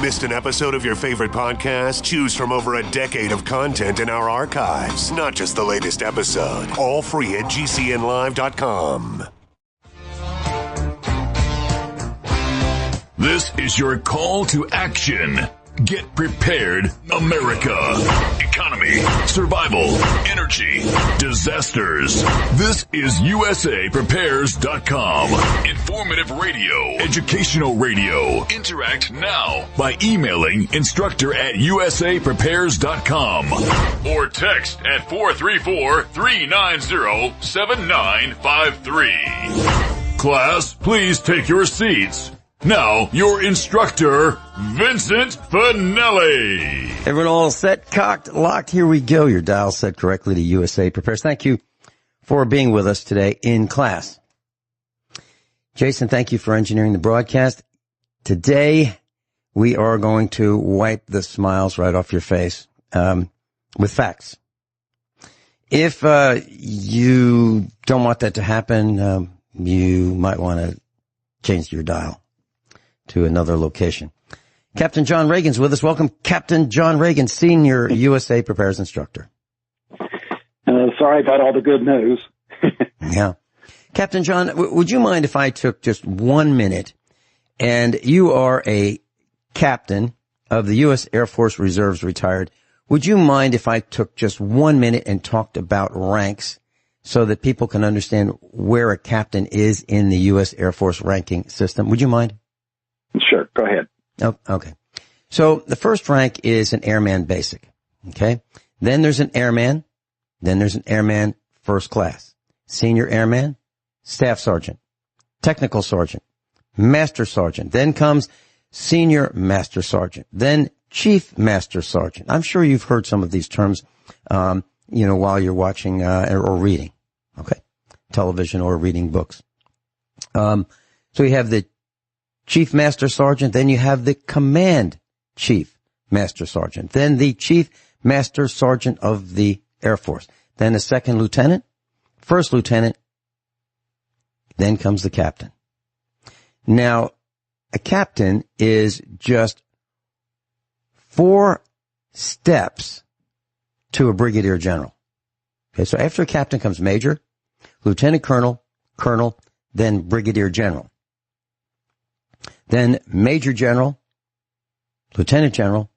Missed an episode of your favorite podcast? Choose from over a decade of content in our archives, not just the latest episode. All free at GCNlive.com. This is your call to action. Get prepared, America. Economy, survival, energy, disasters. This is USAPrepares.com. Informative radio, educational radio. Interact now by emailing instructor@USAPrepares.com or text at 434-390-7953. Class, please take your seats. Now, your instructor, Vincent Finelli. Everyone all set, cocked, locked. Here we go. Your dial set correctly to USA Prepares. Thank you for being with us today in class. Jason, thank you for engineering the broadcast. Today, we are going to wipe the smiles right off your face with facts. If you don't want that to happen, you might want to change your dial to another location. Captain John Ragan's with us. Welcome, Captain John Ragan, Senior USA Prepares Instructor. Sorry about all the good news. Yeah. Captain John, would you mind if I took just 1 minute, and you are a captain of the U.S. Air Force Reserves retired. Would you mind if I took just 1 minute and talked about ranks so that people can understand where a captain is in the U.S. Air Force ranking system? Would you mind? Sure, go ahead. Oh, okay. So the first rank is an airman basic. Okay. Then there's an airman. Then there's an airman first class, senior airman, staff sergeant, technical sergeant, master sergeant. Then comes senior master sergeant, then chief master sergeant. I'm sure you've heard some of these terms, while you're watching, or reading. Okay. Television or reading books. So you have the Chief Master Sergeant, then you have the Command Chief Master Sergeant, then the Chief Master Sergeant of the Air Force, then a second lieutenant, first lieutenant, then comes the captain. Now, a captain is just 4 steps to a brigadier general. Okay, so after a captain comes major, lieutenant colonel, colonel, then brigadier general. Then Major General, Lieutenant General,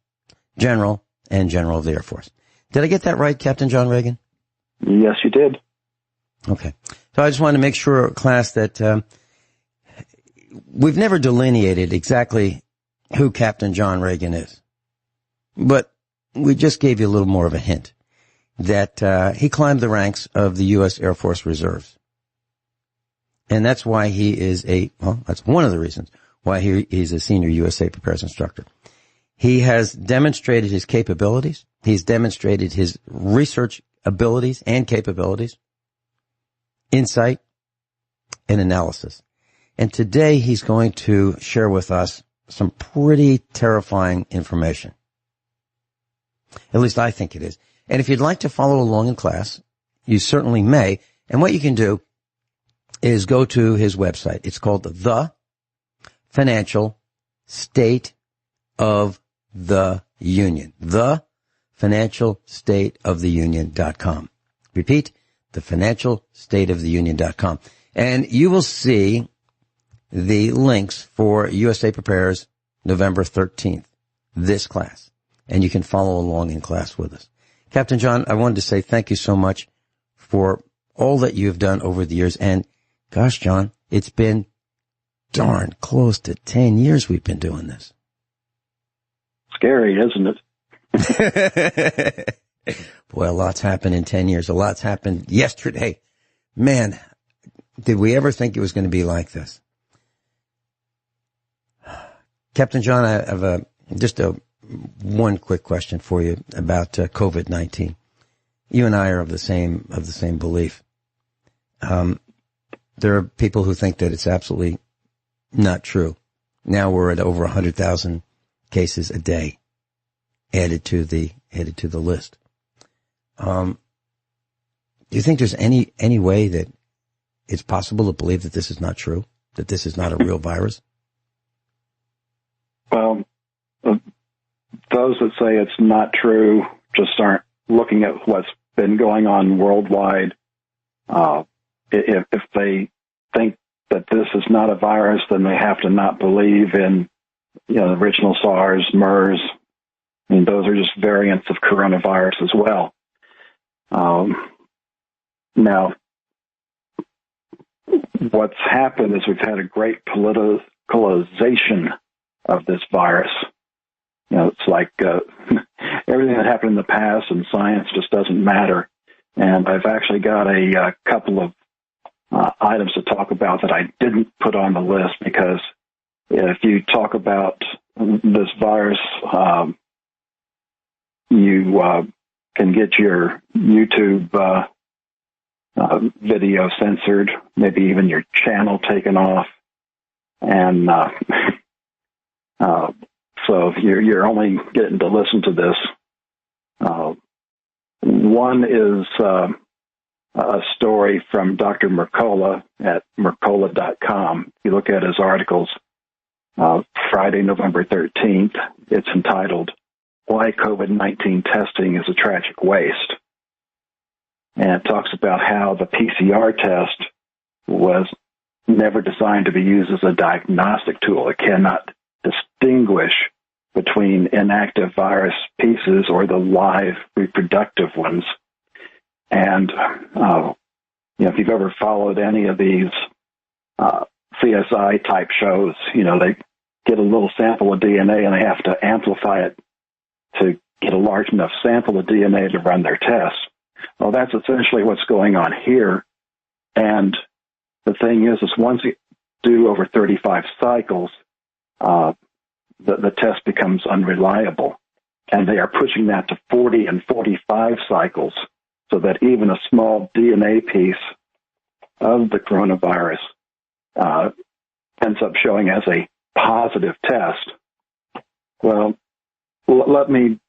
General, and General of the Air Force. Did I get that right, Captain John Ragan? Yes, you did. Okay. So I just wanted to make sure, class, that we've never delineated exactly who Captain John Ragan is. But we just gave you a little more of a hint that he climbed the ranks of the U.S. Air Force Reserves. And that's why he is that's one of the reasons why he's a senior USA Prepares instructor. He has demonstrated his capabilities. He's demonstrated his research abilities and capabilities, insight, and analysis. And today he's going to share with us some pretty terrifying information. At least I think it is. And if you'd like to follow along in class, you certainly may. And what you can do is go to his website. It's called The Financial State of the Union. The Financial State of the Union.com. Repeat, the Financial State of the Union.com. And you will see the links for USA Prepares November 13th, this class. And you can follow along in class with us. Captain John, I wanted to say thank you so much for all that you've done over the years. And gosh, John, it's been darn close to 10 years we've been doing this. Scary, isn't it? Boy, a lot's happened in 10 years. A lot's happened yesterday. Man, did we ever think it was going to be like this? Captain John, I have one quick question for you about COVID-19. You and I are of the same belief. There are people who think that it's absolutely not true. Now we're at over 100,000 cases a day added to the list. Do you think there's any way that it's possible to believe that this is not true? That this is not a real virus? Well, those that say it's not true just aren't looking at what's been going on worldwide. If they think that this is not a virus, then they have to not believe in, the original SARS, MERS. I mean, those are just variants of coronavirus as well. Now, what's happened is we've had a great politicalization of this virus. It's like everything that happened in the past in science just doesn't matter. And I've actually got a couple of items to talk about that I didn't put on the list, because if you talk about this virus, you can get your YouTube video censored, maybe even your channel taken off. And so you're only getting to listen to this. One is a story from Dr. Mercola at Mercola.com. If you look at his articles, Friday, November 13th, it's entitled, "Why COVID-19 Testing is a Tragic Waste." And it talks about how the PCR test was never designed to be used as a diagnostic tool. It cannot distinguish between inactive virus pieces or the live reproductive ones. And, if you've ever followed any of these CSI type shows, they get a little sample of DNA and they have to amplify it to get a large enough sample of DNA to run their tests. Well, that's essentially what's going on here. And the thing is once you do over 35 cycles, the test becomes unreliable. And they are pushing that to 40 and 45 cycles, so that even a small DNA piece of the coronavirus ends up showing as a positive test. Well, let me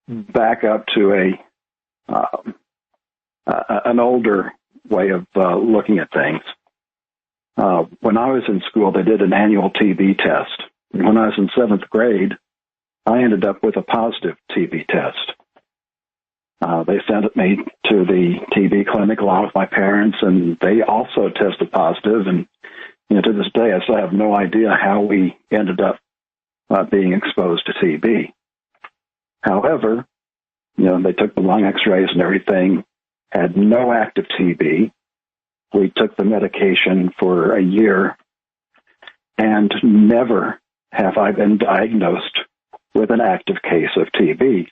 back up to an older way of looking at things. When I was in school, they did an annual TB test. When I was in 7th grade, I ended up with a positive TB test. They sent me to the TB clinic along with my parents, and they also tested positive. And to this day, I still have no idea how we ended up being exposed to TB. However, they took the lung X-rays and everything, had no active TB. We took the medication for a year, and never have I been diagnosed with an active case of TB.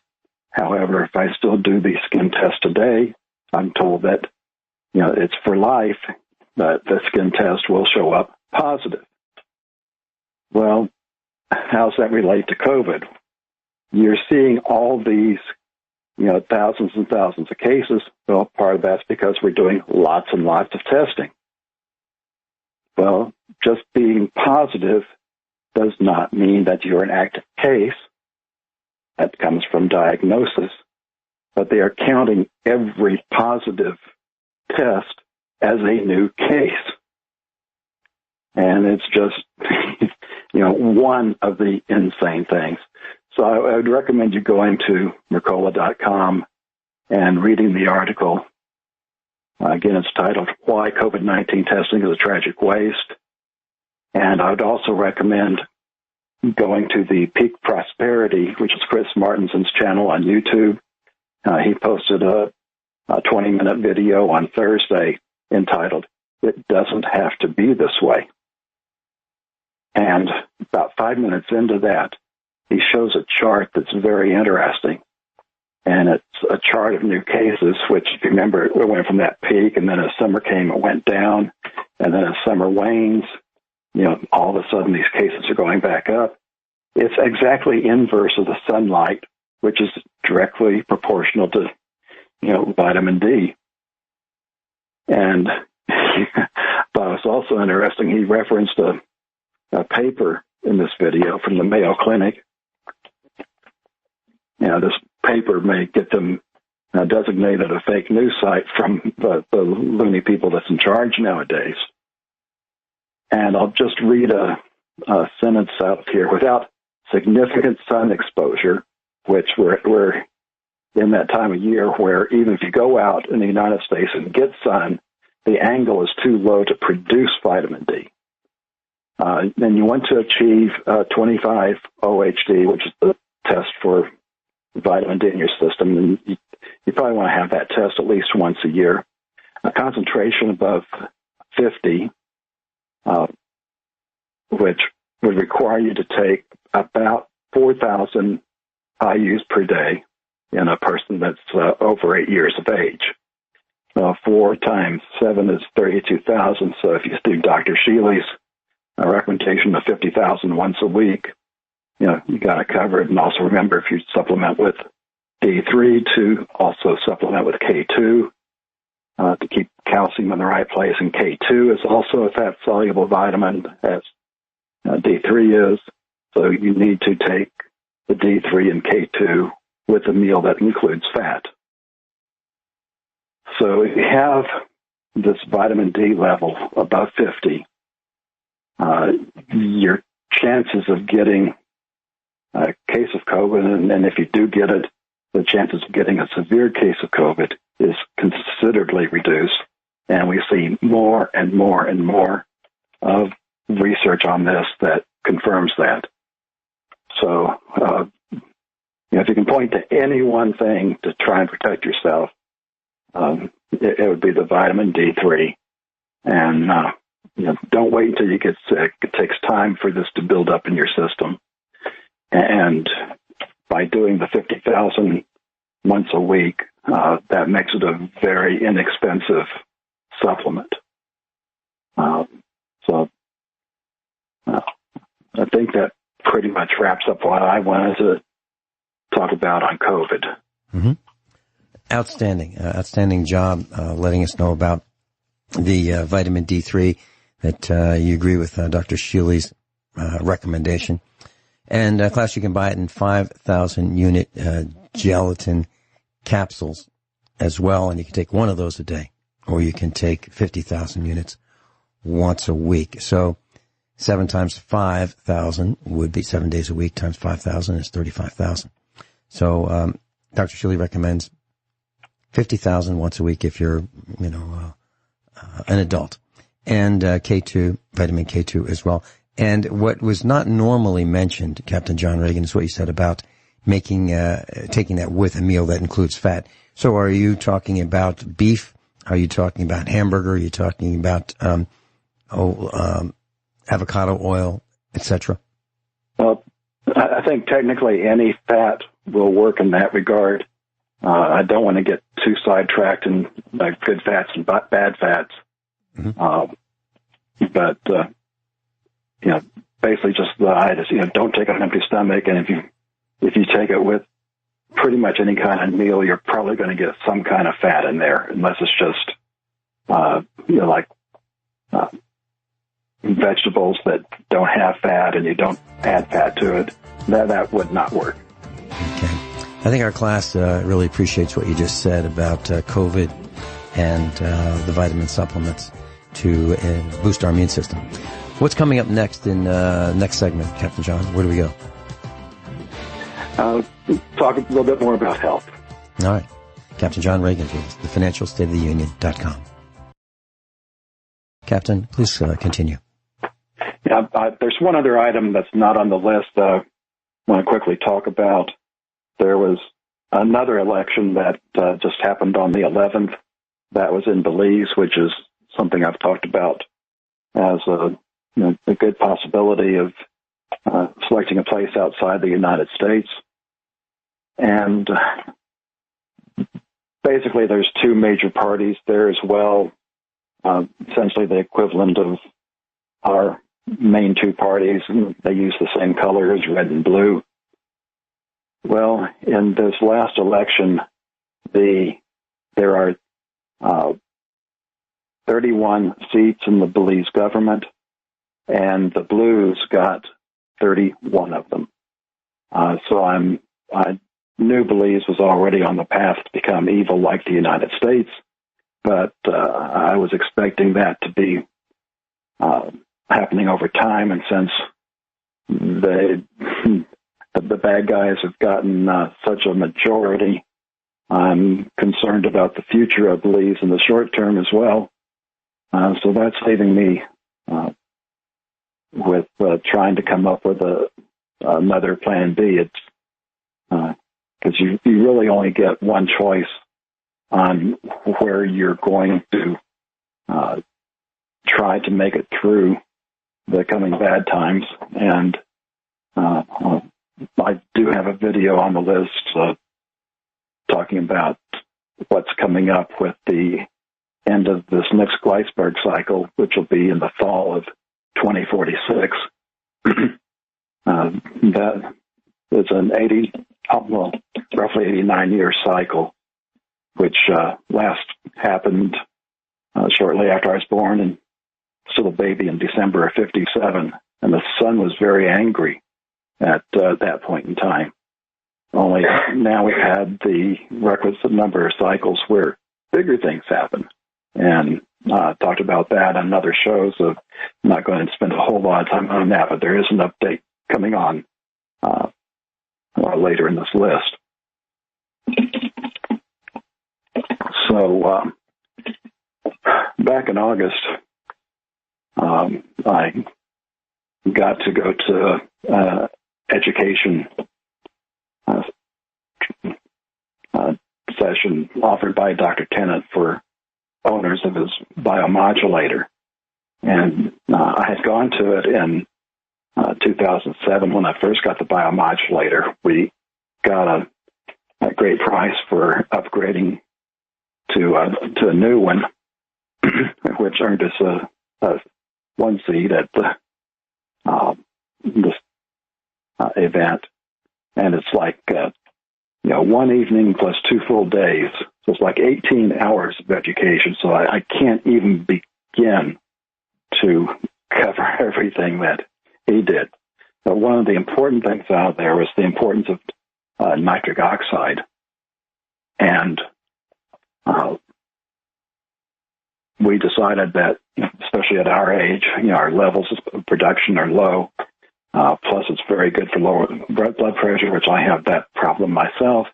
However, if I still do the skin test today, I'm told that, it's for life, that the skin test will show up positive. Well, how does that relate to COVID? You're seeing all these, thousands and thousands of cases. Well, part of that's because we're doing lots and lots of testing. Well, just being positive does not mean that you're an active case. That comes from diagnosis. But they are counting every positive test as a new case. And it's just, one of the insane things. So I would recommend you going to Mercola.com and reading the article. Again, it's titled, "Why COVID-19 Testing is a Tragic Waste." And I would also recommend going to the Peak Prosperity, which is Chris Martinson's channel on YouTube. He posted a 20-minute video on Thursday entitled, "It Doesn't Have to Be This Way." And about 5 minutes into that, he shows a chart that's very interesting. And it's a chart of new cases, which, if you remember, it went from that peak, and then as summer came, it went down. And then as summer wanes, all of a sudden these cases are going back up. It's exactly inverse of the sunlight, which is directly proportional to, vitamin D. And but it was also interesting, he referenced a paper in this video from the Mayo Clinic. This paper may get them designated a fake news site from the loony people that's in charge nowadays. And I'll just read a sentence out here. "Without significant sun exposure, which we're in that time of year where even if you go out in the United States and get sun, the angle is too low to produce vitamin D. Then you want to achieve 25 OHD, which is the test for vitamin D in your system, and you probably want to have that test at least once a year. A concentration above 50, which would require you to take about 4,000 IUs per day in a person that's over 8 years of age. 4 times 7 is 32,000. So if you do Dr. Shealy's recommendation of 50,000 once a week, you got to cover it. And also remember, if you supplement with D3, to also supplement with K2 to keep calcium in the right place. And K2 is also a fat-soluble vitamin, as D3 is. So you need to take the D3 and K2 with a meal that includes fat. So if you have this vitamin D level above 50, your chances of getting a case of COVID, and if you do get it, the chances of getting a severe case of COVID is considerably reduced. And we see more and more and more of research on this that confirms that. So, if you can point to any one thing to try and protect yourself, it would be the vitamin D3. And, don't wait until you get sick. It takes time for this to build up in your system. And by doing the 50,000 once a week, that makes it a very inexpensive supplement. So I think that pretty much wraps up what I wanted to talk about on COVID. Mm-hmm. Outstanding job letting us know about the vitamin D3, that you agree with Dr. Shealy's recommendation. And class, you can buy it in 5,000 unit gelatin capsules as well, and you can take one of those a day, or you can take 50,000 units once a week. So 7 times 5,000 would be 7 days a week, times 5,000 is 35,000. So Dr. Shealy recommends 50,000 once a week if you're, an adult. And K2, vitamin K2 as well. And what was not normally mentioned, Captain John Ragan, is what you said about taking that with a meal that includes fat. So are you talking about beef? Are you talking about hamburger? Are you talking about avocado oil, etc.? Well, I think technically any fat will work in that regard. I don't want to get too sidetracked in good fats and bad fats. Mm-hmm. But basically just the diet is, don't take it on an empty stomach. And if you take it with pretty much any kind of meal, you're probably going to get some kind of fat in there, unless it's just, vegetables that don't have fat and you don't add fat to it. That would not work. Okay. I think our class really appreciates what you just said about COVID and the vitamin supplements to boost our immune system. What's coming up next in next segment, Captain John? Where do we go? Talk a little bit more about health. All right. Captain John Ragan, the financialstateoftheunion.com. Captain, please continue. Yeah, there's one other item that's not on the list I want to quickly talk about. There was another election that just happened on the 11th. That was in Belize, which is something I've talked about as a good possibility of selecting a place outside the United States. And basically there's 2 major parties there as well, essentially the equivalent of our main 2 parties. They use the same colors, red and blue. Well, in this last election, there are 31 seats in the Belize government, and the Blues got 31 of them. So I knew Belize was already on the path to become evil like the United States, but I was expecting that to be happening over time, and since the bad guys have gotten such a majority. I'm concerned about the future of Lee's in the short term as well. So that's leaving me with trying to come up with another plan B. It's because you really only get one choice on where you're going to try to make it through the coming bad times. And I do have a video on the list talking about what's coming up with the end of this next Gleisberg cycle, which will be in the fall of 2046. That is an roughly 89-year cycle, which last happened shortly after I was born and still a baby in December of 57. And the sun was very angry at that point in time. Only now we've had the requisite number of cycles where bigger things happen. And talked about that on other shows. So I'm not going to spend a whole lot of time on that, but there is an update coming on later in this list. So back in August, I got to go to education session offered by Dr. Tennant for owners of his biomodulator. And I had gone to it in 2007 when I first got the biomodulator. We got a great price for upgrading to a new one, which earned us a one seat at this event. And it's like one evening plus 2 full days. So it's like 18 hours of education. So I can't even begin to cover everything that he did. But one of the important things out there was the importance of nitric oxide. And we decided that, especially at our age, our levels of production are low. Plus, it's very good for lower blood pressure, which I have that problem myself.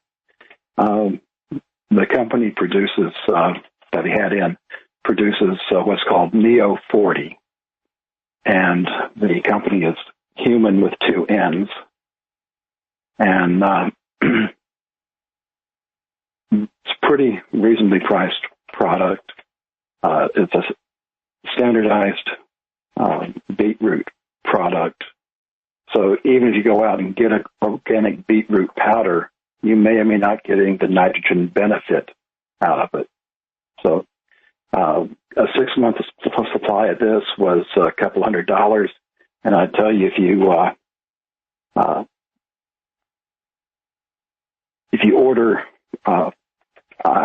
The company produces, that he had in, produces what's called Neo 40. And the company is human with 2 N's. And it's a pretty reasonably priced product. It's a standardized beetroot product. So even if you go out and get an organic beetroot powder, you may or may not getting the nitrogen benefit out of it. So a 6-month supply of this was a couple $100. And I tell you, if you order, I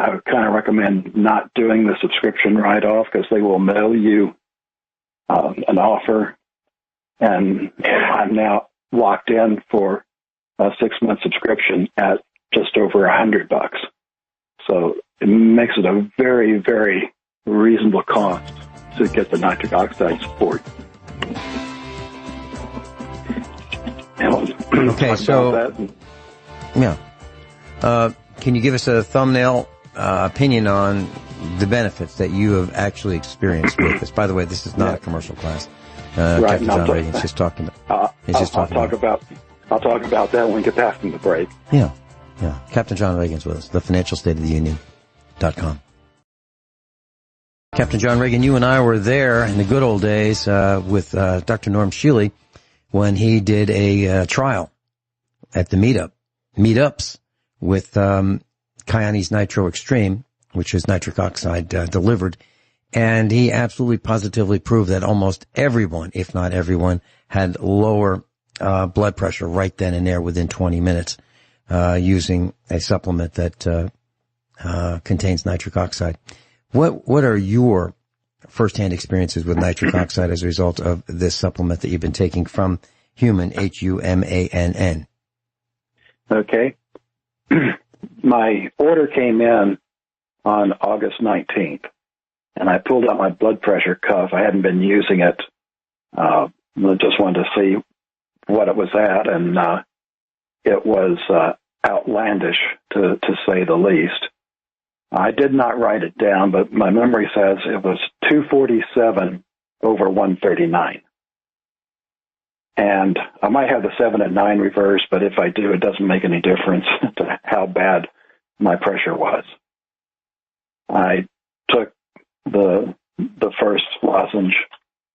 would kind of recommend not doing the subscription right off, because they will mail you an offer. And I'm now locked in for a 6-month subscription at just over $100. So it makes it a very, very reasonable cost to get the nitric oxide support. Okay, so yeah, can you give us a thumbnail opinion on the benefits that you have actually experienced with this? By the way, this is not a commercial class. Right, Captain John Ragan's just talking about. I'll talk about that when we get back from the break. Yeah. Captain John Ragan's with us. The Financial State of the Union.com. Captain John Ragan, you and I were there in the good old days with Dr. Norm Shealy when he did a trial at the meetups with Kyani's Nitro Extreme, which is nitric oxide delivered. And he absolutely positively proved that almost everyone, if not everyone, had lower blood pressure right then and there within 20 minutes using a supplement that contains nitric oxide. What are your firsthand experiences with nitric oxide as a result of this supplement that you've been taking from Human, HUMANN? Okay. My order came in on August 19th. And I pulled out my blood pressure cuff. I hadn't been using it. I just wanted to see what it was at. And it was outlandish, to say the least. I did not write it down, but my memory says it was 247 over 139. And I might have the 7 and 9 reversed, but if I do, it doesn't make any difference to how bad my pressure was. I took the first lozenge,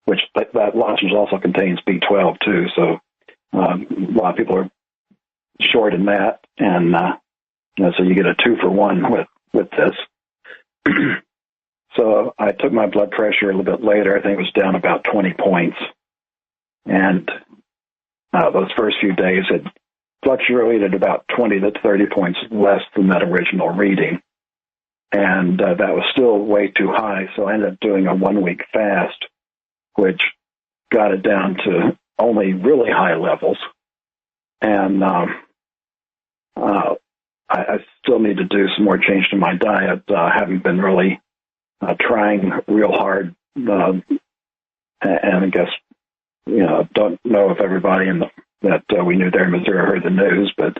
which that lozenge also contains B12 too, so a lot of people are short in that, and so you get a 2-for-1 with this. So I took my blood pressure a little bit later. I think it was down about 20 points, and those first few days it fluctuated about 20 to 30 points less than that original reading, and that was still way too high. So I ended up doing a 1-week fast, which got it down to only really high levels. And I still need to do some more change to my diet. I haven't been really trying real hard. And I guess, don't know if everybody that we knew there in Missouri heard the news, but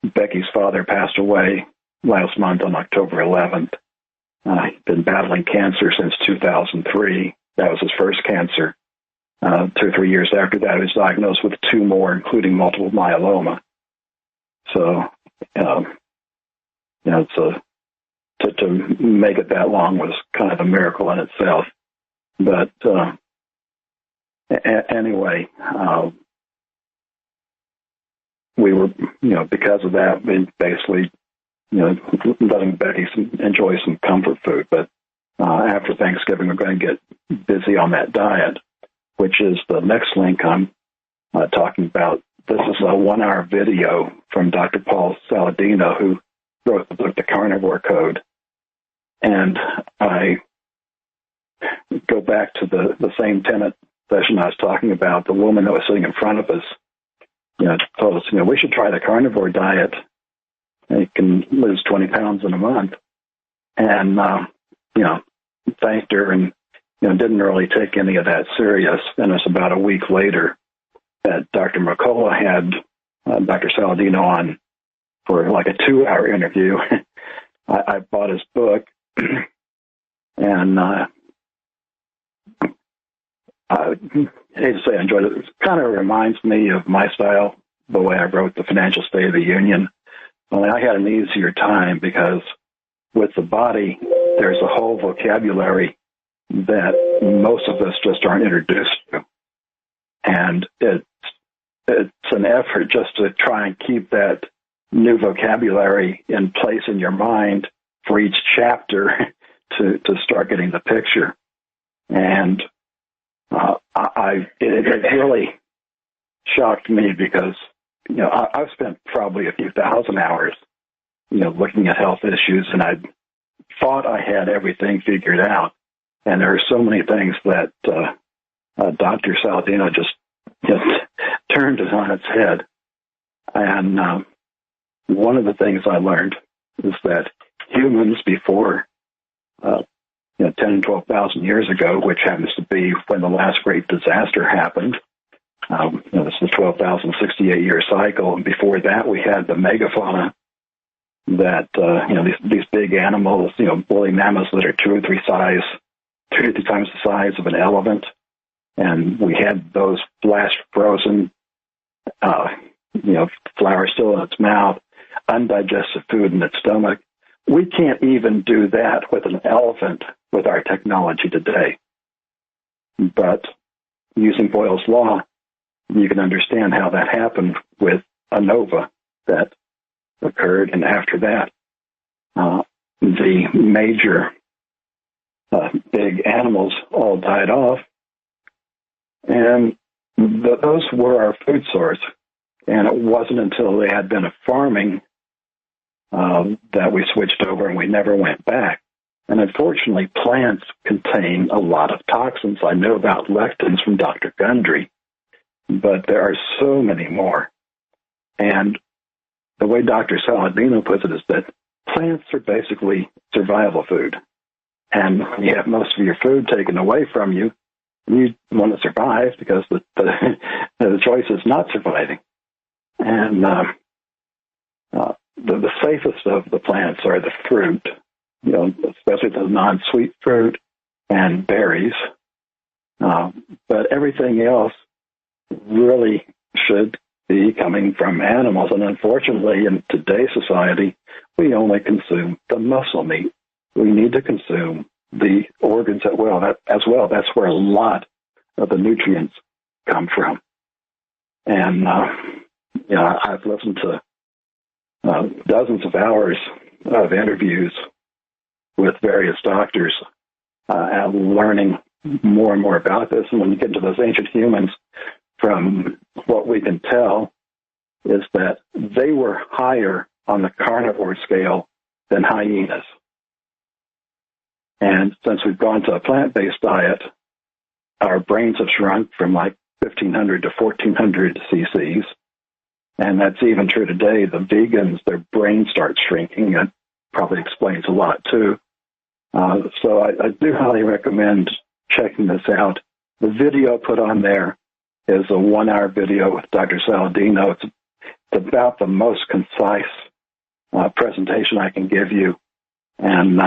Becky's father passed away last month on October 11th. He'd been battling cancer since 2003. That was his first cancer. 2 or 3 years after that, he was diagnosed with 2 more, including multiple myeloma. So, to make it that long was kind of a miracle in itself. But anyway, we were, because of that, we basically, letting Becky enjoy some comfort food. But after Thanksgiving, we're going to get busy on that diet, which is the next link I'm talking about. This is a 1-hour video from Dr. Paul Saladino, who wrote the book, The Carnivore Code. And I go back to the same tenant session I was talking about. The woman that was sitting in front of us, told us, we should try the carnivore diet. You can lose 20 pounds in a month. And, thanked her and, didn't really take any of that serious. And it was about a week later that Dr. Mercola had Dr. Saladino on for like a 2-hour interview. I bought his book, and I hate to say I enjoyed it. It kind of reminds me of my style, the way I wrote the Financial State of the Union. Only I had an easier time because with the body, there's a whole vocabulary that most of us just aren't introduced to. And it's an effort just to try and keep that new vocabulary in place in your mind for each chapter to start getting the picture. And it really shocked me because, I've spent probably a few thousand hours, looking at health issues, and I thought I had everything figured out. And there are so many things that Dr. Saladino just turned it on its head. And one of the things I learned is that humans before 10 and 12,000 years ago, which happens to be when the last great disaster happened, this is a 12,068-year cycle, and before that we had the megafauna that, these big animals, woolly mammoths that are 2 or 3 times the size of an elephant. And we had those flash frozen, flour still in its mouth, undigested food in its stomach. We can't even do that with an elephant with our technology today. But using Boyle's law, you can understand how that happened with a nova that occurred. And after that, the major big animals all died off. And those were our food source. And it wasn't until they had been a farming that we switched over, and we never went back. And unfortunately, plants contain a lot of toxins. I know about lectins from Dr. Gundry, but there are so many more. And the way Dr. Saladino puts it is that plants are basically survival food. And when you have most of your food taken away from you, you want to survive because the choice is not surviving. And the safest of the plants are the fruit, especially the non-sweet fruit and berries. But everything else really should be coming from animals. And unfortunately, in today's society, we only consume the muscle meat. We need to consume the organs as well. That's where a lot of the nutrients come from. And, I've listened to dozens of hours of interviews with various doctors, learning more and more about this. And when you get into those ancient humans, from what we can tell, is that they were higher on the carnivore scale than hyenas. And since we've gone to a plant-based diet, our brains have shrunk from like 1,500 to 1,400 cc's. And that's even true today. The vegans, their brain starts shrinking. That probably explains a lot, too. So I do highly recommend checking this out. The video put on there is a 1-hour video with Dr. Saladino. It's about the most concise presentation I can give you. And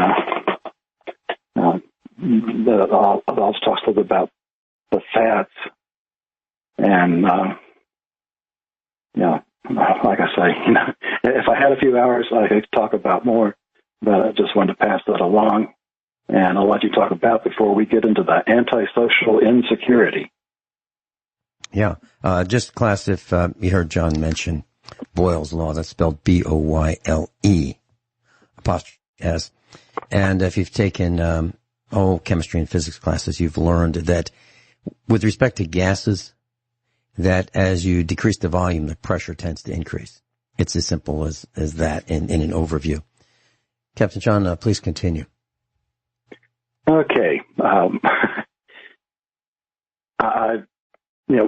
also talks a little bit about the fats. And, like I say, if I had a few hours, I could talk about more, but I just wanted to pass that along. And I'll let you talk about before we get into the antisocial insecurity. Yeah. Just class, if you heard John mention Boyle's Law, that's spelled B-O-Y-L-E, apostrophe S. And if you've taken chemistry and physics classes, you've learned that with respect to gases, that as you decrease the volume, the pressure tends to increase. It's as simple as that in an overview. Captain John, please continue. Okay.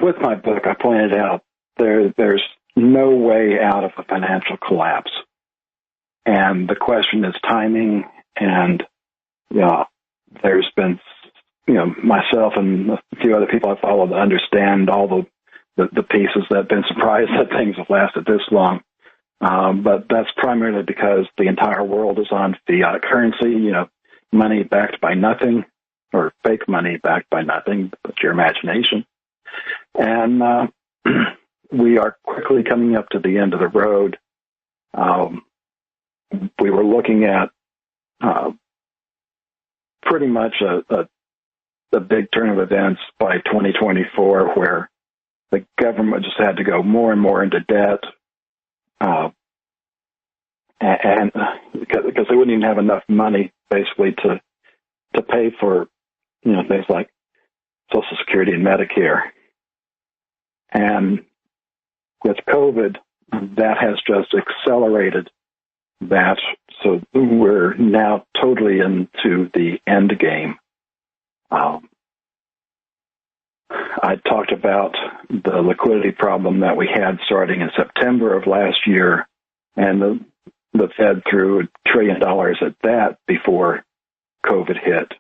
With my book, I pointed out there's no way out of a financial collapse. And the question is timing. And, there's been, myself and a few other people I follow that understand all the pieces that have been surprised that things have lasted this long. But that's primarily because the entire world is on fiat currency, money backed by nothing, or fake money backed by nothing but your imagination. And we are quickly coming up to the end of the road. We were looking at pretty much a big turn of events by 2024, where the government just had to go more and more into debt, and because they wouldn't even have enough money, basically, to pay for, things like Social Security and Medicare. And with COVID, that has just accelerated that. So we're now totally into the end game. I talked about the liquidity problem that we had starting in September of last year, and the Fed threw $1 trillion at that before COVID hit.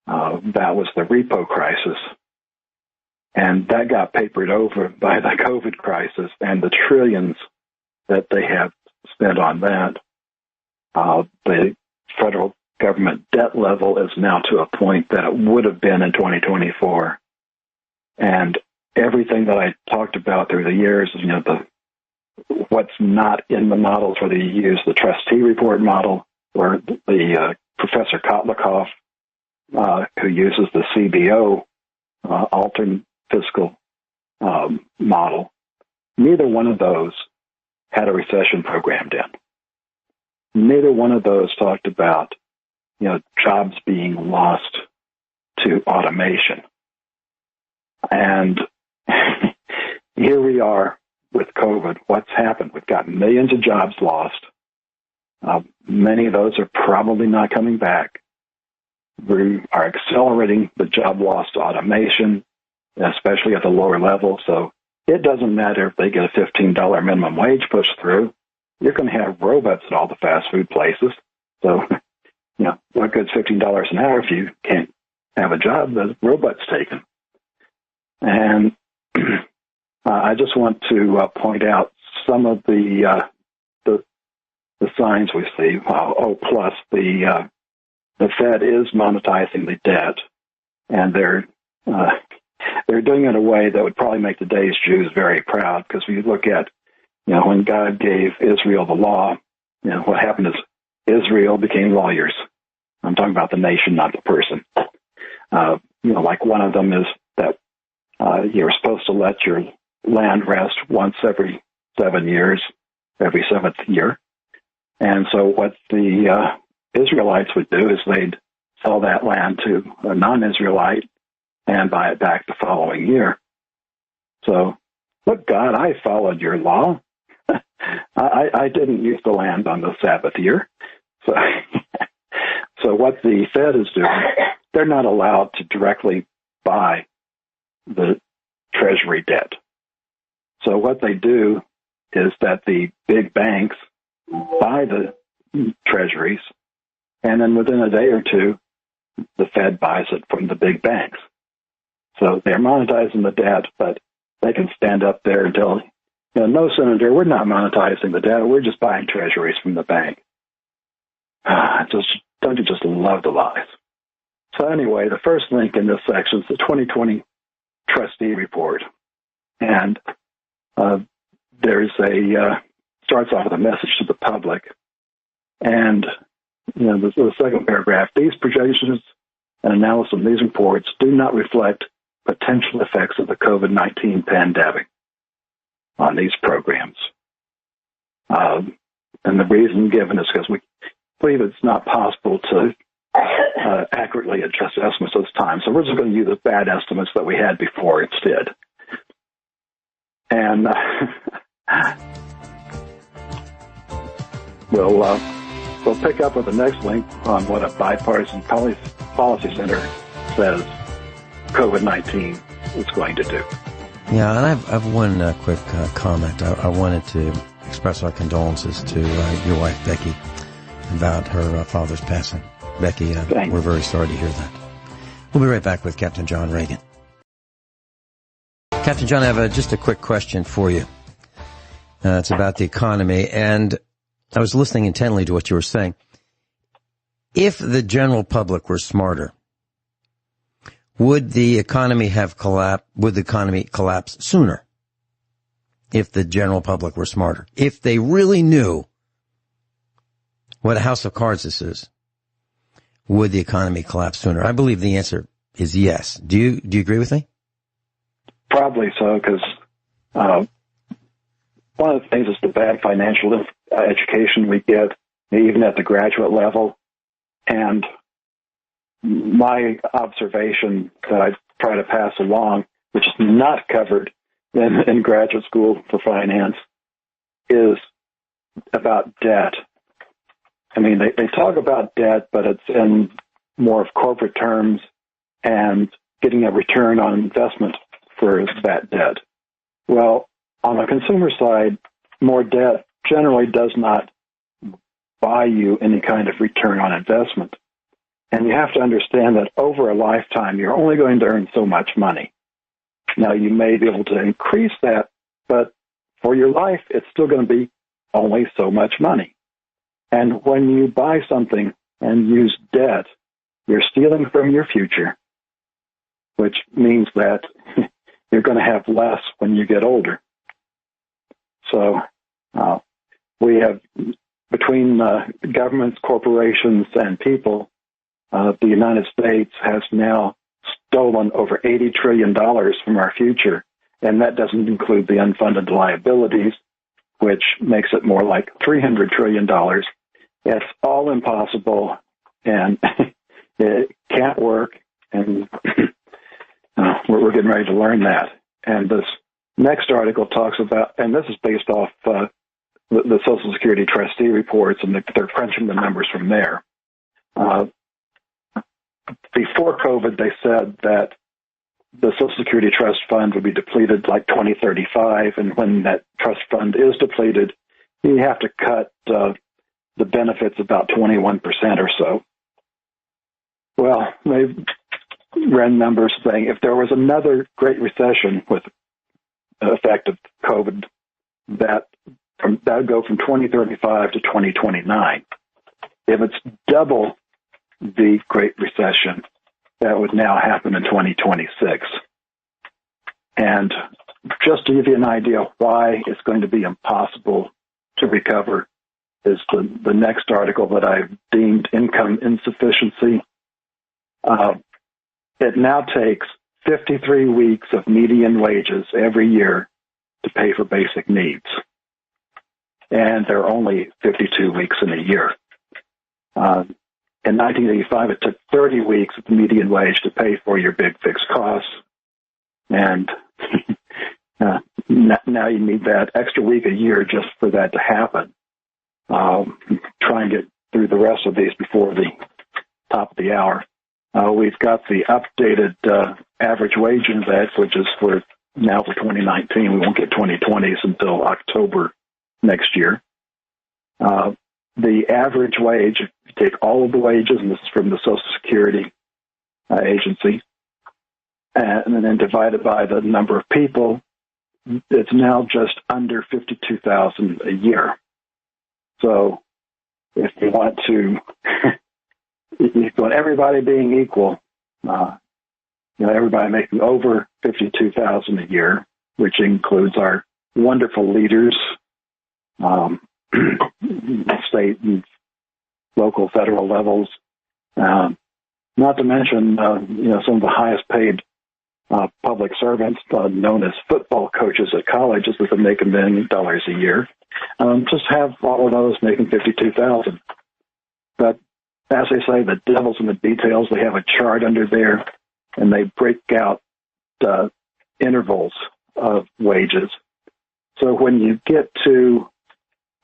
That was the repo crisis. And that got papered over by the COVID crisis and the trillions that they have spent on that. The federal government debt level is now to a point that it would have been in 2024. And everything that I talked about through the years, what's not in the models, whether you use the trustee report model or the Professor Kotlikoff, who uses the CBO, alternate fiscal model, neither one of those had a recession programmed in. Neither one of those talked about, jobs being lost to automation. And here we are with COVID. What's happened? We've got millions of jobs lost. Many of those are probably not coming back. We are accelerating the job loss to automation, especially at the lower level. So it doesn't matter if they get a $15 minimum wage pushed through. You're going to have robots at all the fast food places. So, what good's $15 an hour if you can't have a job? The robot's taken. And I just want to point out some of the the signs we see. Plus the Fed is monetizing the debt, and they're doing it in a way that would probably make today's Jews very proud. Because when you look at, when God gave Israel the law, what happened is Israel became lawyers. I'm talking about the nation, not the person. Like one of them is that you're supposed to let your land rest once every 7 years, every seventh year. And so what the Israelites would do is they'd sell that land to a non-Israelite and buy it back the following year. So, look, God, I followed your law. I didn't use the land on the Sabbath year. So what the Fed is doing, they're not allowed to directly buy the Treasury debt. So what they do is that the big banks buy the Treasuries, and then within a day or two, the Fed buys it from the big banks. So they're monetizing the debt, but they can stand up there and tell, no, Senator, we're not monetizing the debt. We're just buying Treasuries from the bank. Don't you just love the lies? So anyway, the first link in this section is the 2020 trustee report. And there's starts off with a message to the public. And, the second paragraph, these projections and analysis of these reports do not reflect potential effects of the COVID-19 pandemic on these programs. And the reason given is because we believe it's not possible to accurately adjust estimates at this time. So we're just going to use the bad estimates that we had before instead. And we'll pick up with the next link on what a bipartisan policy center says COVID-19 is going to do. Yeah, and I've one quick comment. I wanted to express our condolences to your wife, Becky, about her father's passing. Becky, we're very sorry to hear that. We'll be right back with Captain John Ragan. Captain John, I have just a quick question for you. It's about the economy, and I was listening intently to what you were saying. If the general public were smarter, would the economy collapse sooner? If the general public were smarter, if they really knew what a house of cards this is, would the economy collapse sooner? I believe the answer is yes. Do you agree with me? Probably so, because one of the things is the bad financial education we get, even at the graduate level. And my observation that I try to pass along, which is not covered in graduate school for finance, is about debt. I mean, they talk about debt, but it's in more of corporate terms and getting a return on investment for that debt. Well, on the consumer side, more debt generally does not buy you any kind of return on investment. And you have to understand that over a lifetime, you're only going to earn so much money. Now, you may be able to increase that, but for your life, it's still going to be only so much money. And when you buy something and use debt, you're stealing from your future, which means that you're going to have less when you get older. So we have, between governments, corporations, and people, the United States has now stolen over $80 trillion from our future, and that doesn't include the unfunded liabilities, which makes it more like $300 trillion. It's all impossible, and it can't work, and we're getting ready to learn that. And this next article talks about, and this is based off the Social Security trustee reports, and they're crunching the numbers from there. Before COVID, they said that the Social Security Trust Fund would be depleted like 2035, and when that trust fund is depleted, you have to cut the benefits about 21% or so. Well, they've ran numbers saying if there was another Great Recession with the effect of COVID, that that would go from 2035 to 2029. If it's double the Great Recession, that would now happen in 2026. And just to give you an idea of why it's going to be impossible to recover is the next article that I've deemed income insufficiency. It now takes 53 weeks of median wages every year to pay for basic needs. And there are only 52 weeks in a year. In 1985, it took 30 weeks of the median wage to pay for your big fixed costs. And now you need that extra week a year just for that to happen. Try and get through the rest of these before the top of the hour. We've got the updated average wage index, which is for 2019. We won't get 2020s until October next year. The average wage, if you take all of the wages, and this is from the Social Security Agency, and then divided by the number of people, it's now just under $52,000 a year. So if you want to, if you want everybody being equal, everybody making over $52,000 a year, which includes our wonderful leaders, state and local, federal levels, not to mention, some of the highest paid public servants, known as football coaches at colleges, that make $1 million a year. Just have all of those making $52,000. But as they say, the devil's in the details. They have a chart under there, and they break out intervals of wages. So when you get to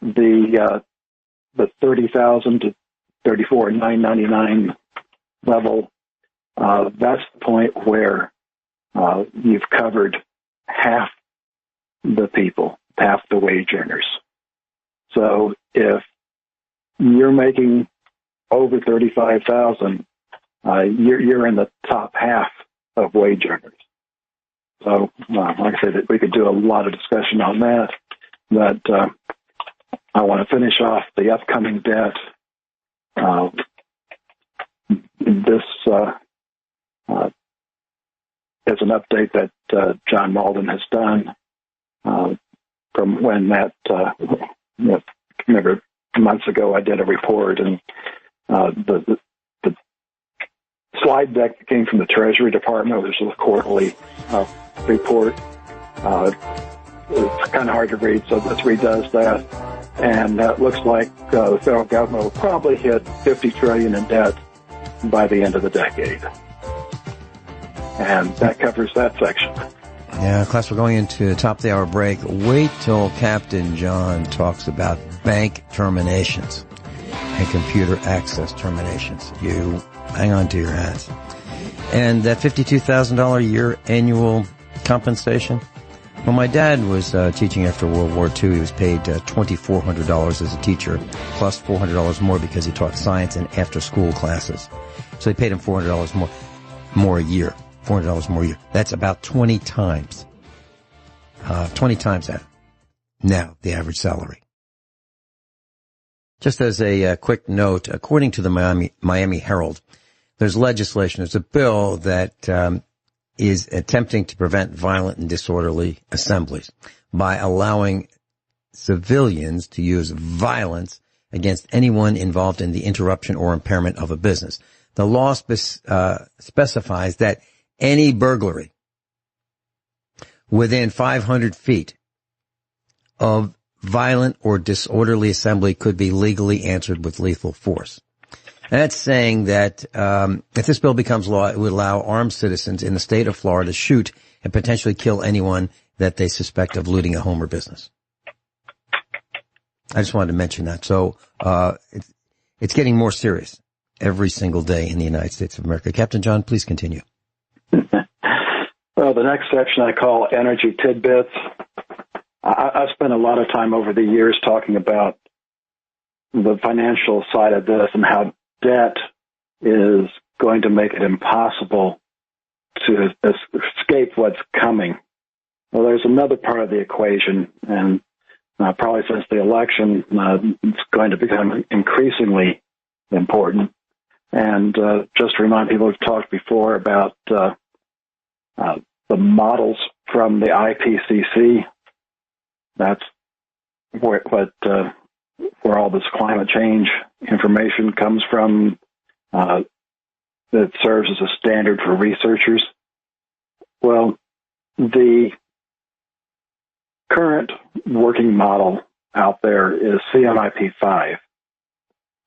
the 30,000 to 34,999 level, that's the point where you've covered half the people, half the wage earners. So if you're making over 35,000, you're in the top half of wage earners. So, like I said, we could do a lot of discussion on that, but I want to finish off the upcoming debt. This is an update that John Malden has done from when that, remember, months ago I did a report, and the slide deck that came from the Treasury Department, which is a quarterly report. It's kind of hard to read, so this redoes that. And it looks like the federal government will probably hit $50 trillion in debt by the end of the decade. And that covers that section. Yeah, class, we're going into the top of the hour break. Wait till Captain John talks about bank terminations and computer access terminations. You hang on to your hats. And that $52,000 a year annual compensation. When my dad was teaching after World War II, he was paid $2,400 as a teacher, plus $400 more because he taught science and after-school classes. So they paid him $400 more a year. $400 more a year. That's about 20 times. 20 times that. Now, the average salary. Just as a quick note, according to the Miami Herald, there's legislation, there's a bill that is attempting to prevent violent and disorderly assemblies by allowing civilians to use violence against anyone involved in the interruption or impairment of a business. The law specifies that any burglary within 500 feet of violent or disorderly assembly could be legally answered with lethal force. That's saying that if this bill becomes law, it would allow armed citizens in the state of Florida to shoot and potentially kill anyone that they suspect of looting a home or business. I just wanted to mention that. So it's getting more serious every single day in the United States of America. Captain John, please continue. Well, the next section I call energy tidbits. I've spent a lot of time over the years talking about the financial side of this and how debt is going to make it impossible to escape what's coming. Well, there's another part of the equation, and probably since the election, it's going to become increasingly important. And just to remind people, we've talked before about the models from the IPCC. That's where all this climate change information comes from. That serves as a standard for researchers. Well, the current working model out there is CMIP5.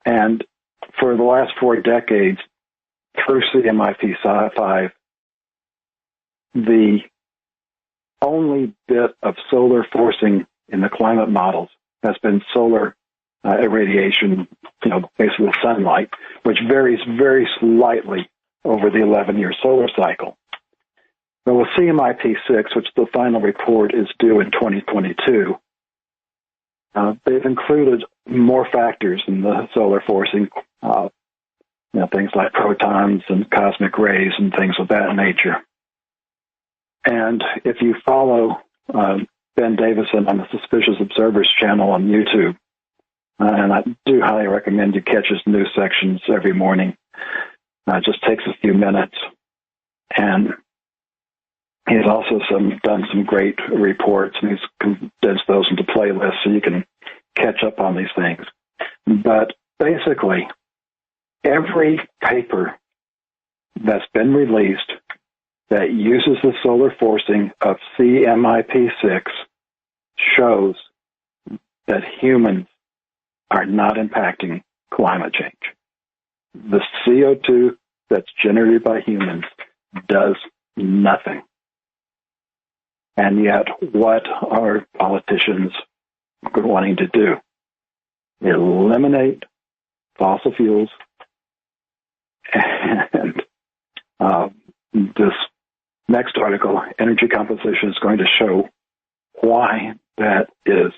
And for the last 4 decades, through CMIP5, the only bit of solar forcing in the climate models has been solar irradiation, basically sunlight, which varies very slightly over the 11-year solar cycle. But with CMIP6, which the final report is due in 2022, they've included more factors in the solar forcing, things like protons and cosmic rays and things of that nature. And if you follow Ben Davison on the Suspicious Observers channel on YouTube, and I do highly recommend you catch his news sections every morning. It just takes a few minutes. And he's also done some great reports, and he's condensed those into playlists so you can catch up on these things. But basically, every paper that's been released that uses the solar forcing of CMIP6 shows that humans are not impacting climate change. The CO2 that's generated by humans does nothing. And yet, what are politicians wanting to do? Eliminate fossil fuels. And this next article, Energy Composition, is going to show why that is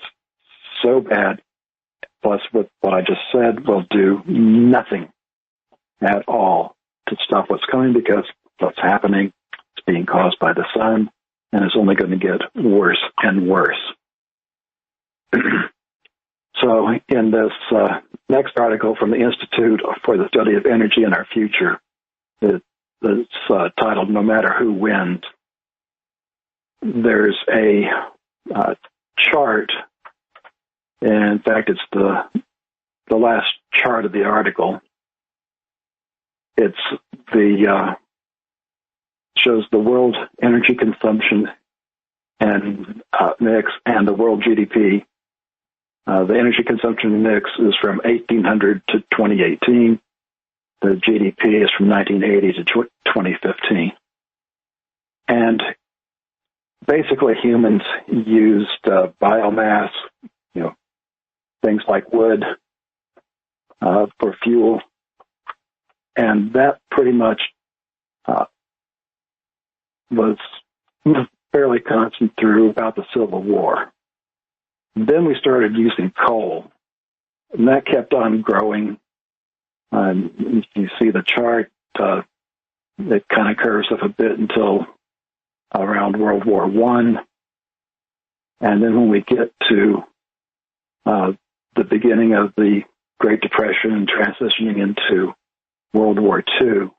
so bad. Plus, with what I just said, will do nothing at all to stop what's coming, because what's happening is being caused by the sun, and it's only going to get worse and worse. So in this next article from the Institute for the Study of Energy and Our Future, it's titled "No Matter Who Wins," there's a chart. In fact, it's the last chart of the article. It's shows the world energy consumption and mix and the world GDP. The energy consumption mix is from 1800 to 2018. The GDP is from 1980 to 2015. And basically, humans used biomass, things like wood for fuel, and that pretty much was fairly constant through about the Civil War. Then we started using coal, and that kept on growing. You see the chart, it kind of curves up a bit until around World War I. And then when we get to the beginning of the Great Depression and transitioning into World War II,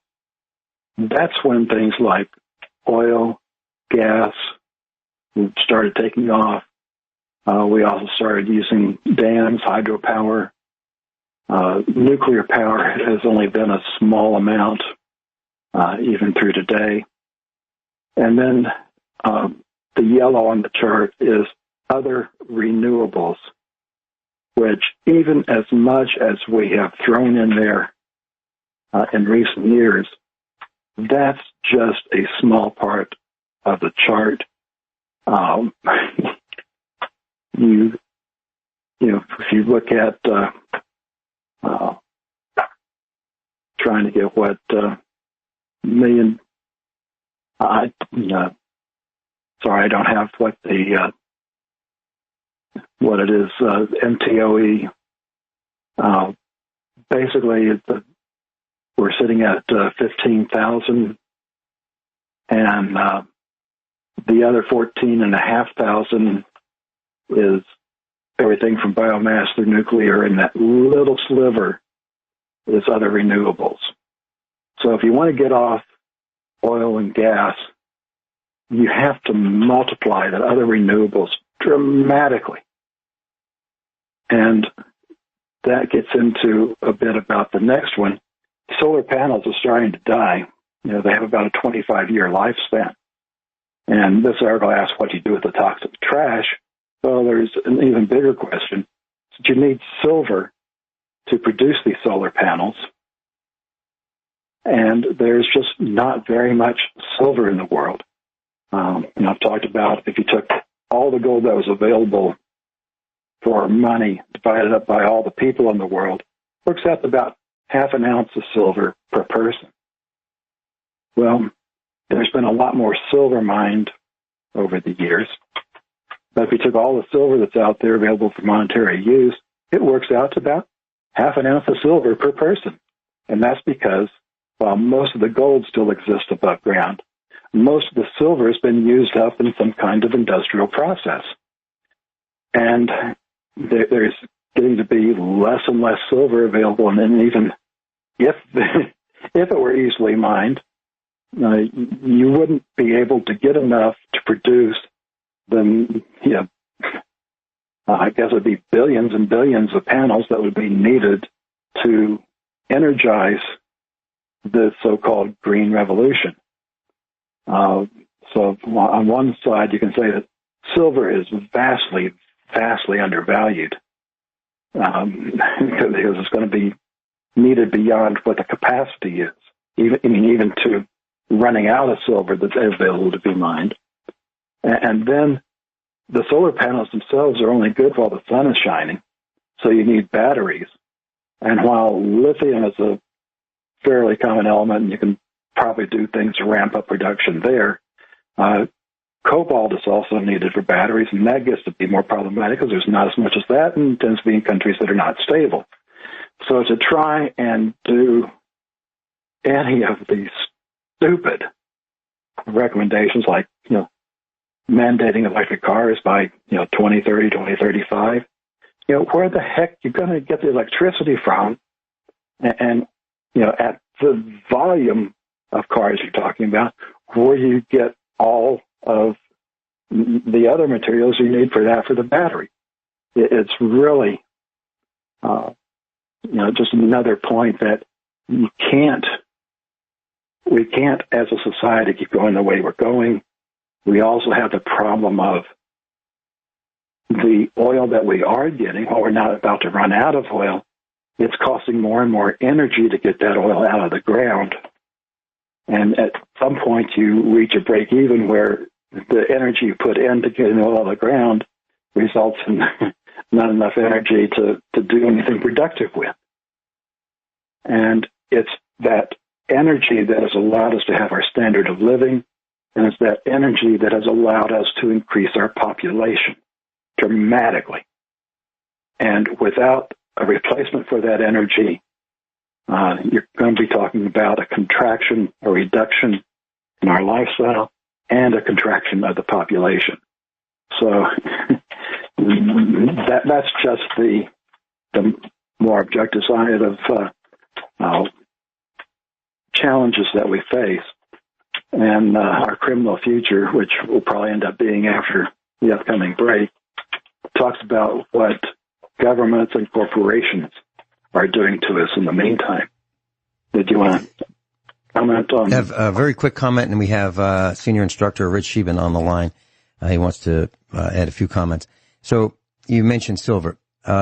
that's when things like oil, gas started taking off. We also started using dams, hydropower. Nuclear power has only been a small amount, even through today. And then the yellow on the chart is other renewables, which even as much as we have thrown in there in recent years, that's just a small part of the chart. If you look at trying to get what million, sorry, I don't have what it is, MTOE. Basically, we're sitting at 15,000, and the other 14,500 is everything from biomass through nuclear, and that little sliver is other renewables. So if you want to get off oil and gas, you have to multiply that other renewables dramatically. And that gets into a bit about the next one. Solar panels are starting to die. You know, they have about a 25-year lifespan. And this article asks what you do with the toxic trash. Well, there's an even bigger question. You need silver to produce these solar panels. And there's just not very much silver in the world. I've talked about if you took all the gold that was available for money, divided up by all the people in the world, works out to about half an ounce of silver per person. Well, there's been a lot more silver mined over the years. But if you took all the silver that's out there available for monetary use, it works out to about half an ounce of silver per person. And that's because while most of the gold still exists above ground, most of the silver has been used up in some kind of industrial process. And there's getting to be less and less silver available. And then even if it were easily mined, you wouldn't be able to get enough to produce the, I guess it would be billions and billions of panels that would be needed to energize the so-called green revolution. So on one side, you can say that silver is vastly, vastly undervalued because it's going to be needed beyond what the capacity is, even to running out of silver that's available to be mined. And then the solar panels themselves are only good while the sun is shining, so you need batteries. And while lithium is a fairly common element, and you can probably do things to ramp up production there, cobalt is also needed for batteries, and that gets to be more problematic because there's not as much as that, and it tends to be in countries that are not stable. So to try and do any of these stupid recommendations like, mandating electric cars by, 2030, 2035, where the heck you're going to get the electricity from? And at the volume of cars you're talking about, where you get all of the other materials you need for the battery. It's really, just another point that we can't, as a society, keep going the way we're going. We also have the problem of the oil that we are getting, while we're not about to run out of oil, it's costing more and more energy to get that oil out of the ground. And at some point you reach a break even where the energy you put into getting oil out of the ground results in not enough energy to do anything productive with. And it's that energy that has allowed us to have our standard of living, and it's that energy that has allowed us to increase our population dramatically. And without a replacement for that energy, you're going to be talking about a contraction, a reduction in our lifestyle, and a contraction of the population. So that's just the more objective side of challenges that we face. And our criminal future, which will probably end up being after the upcoming break, talks about what governments and corporations are doing to us in the meantime. Did you want to comment on? I have a very quick comment, and we have senior instructor Rich Sheben on the line. He wants to add a few comments. So you mentioned silver.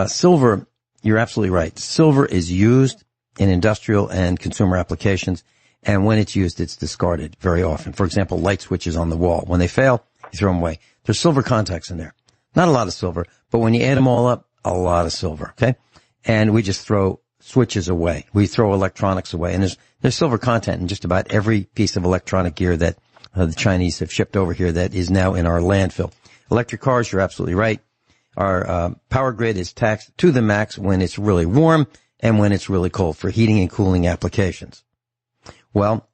Silver, you're absolutely right. Silver is used in industrial and consumer applications, and when it's used, it's discarded very often. For example, light switches on the wall. When they fail, you throw them away. There's silver contacts in there. Not a lot of silver, but when you add them all up, a lot of silver, okay? And we just throw switches away. We throw electronics away. And there's silver content in just about every piece of electronic gear that the Chinese have shipped over here that is now in our landfill. Electric cars, you're absolutely right. Our power grid is taxed to the max when it's really warm and when it's really cold for heating and cooling applications. Well,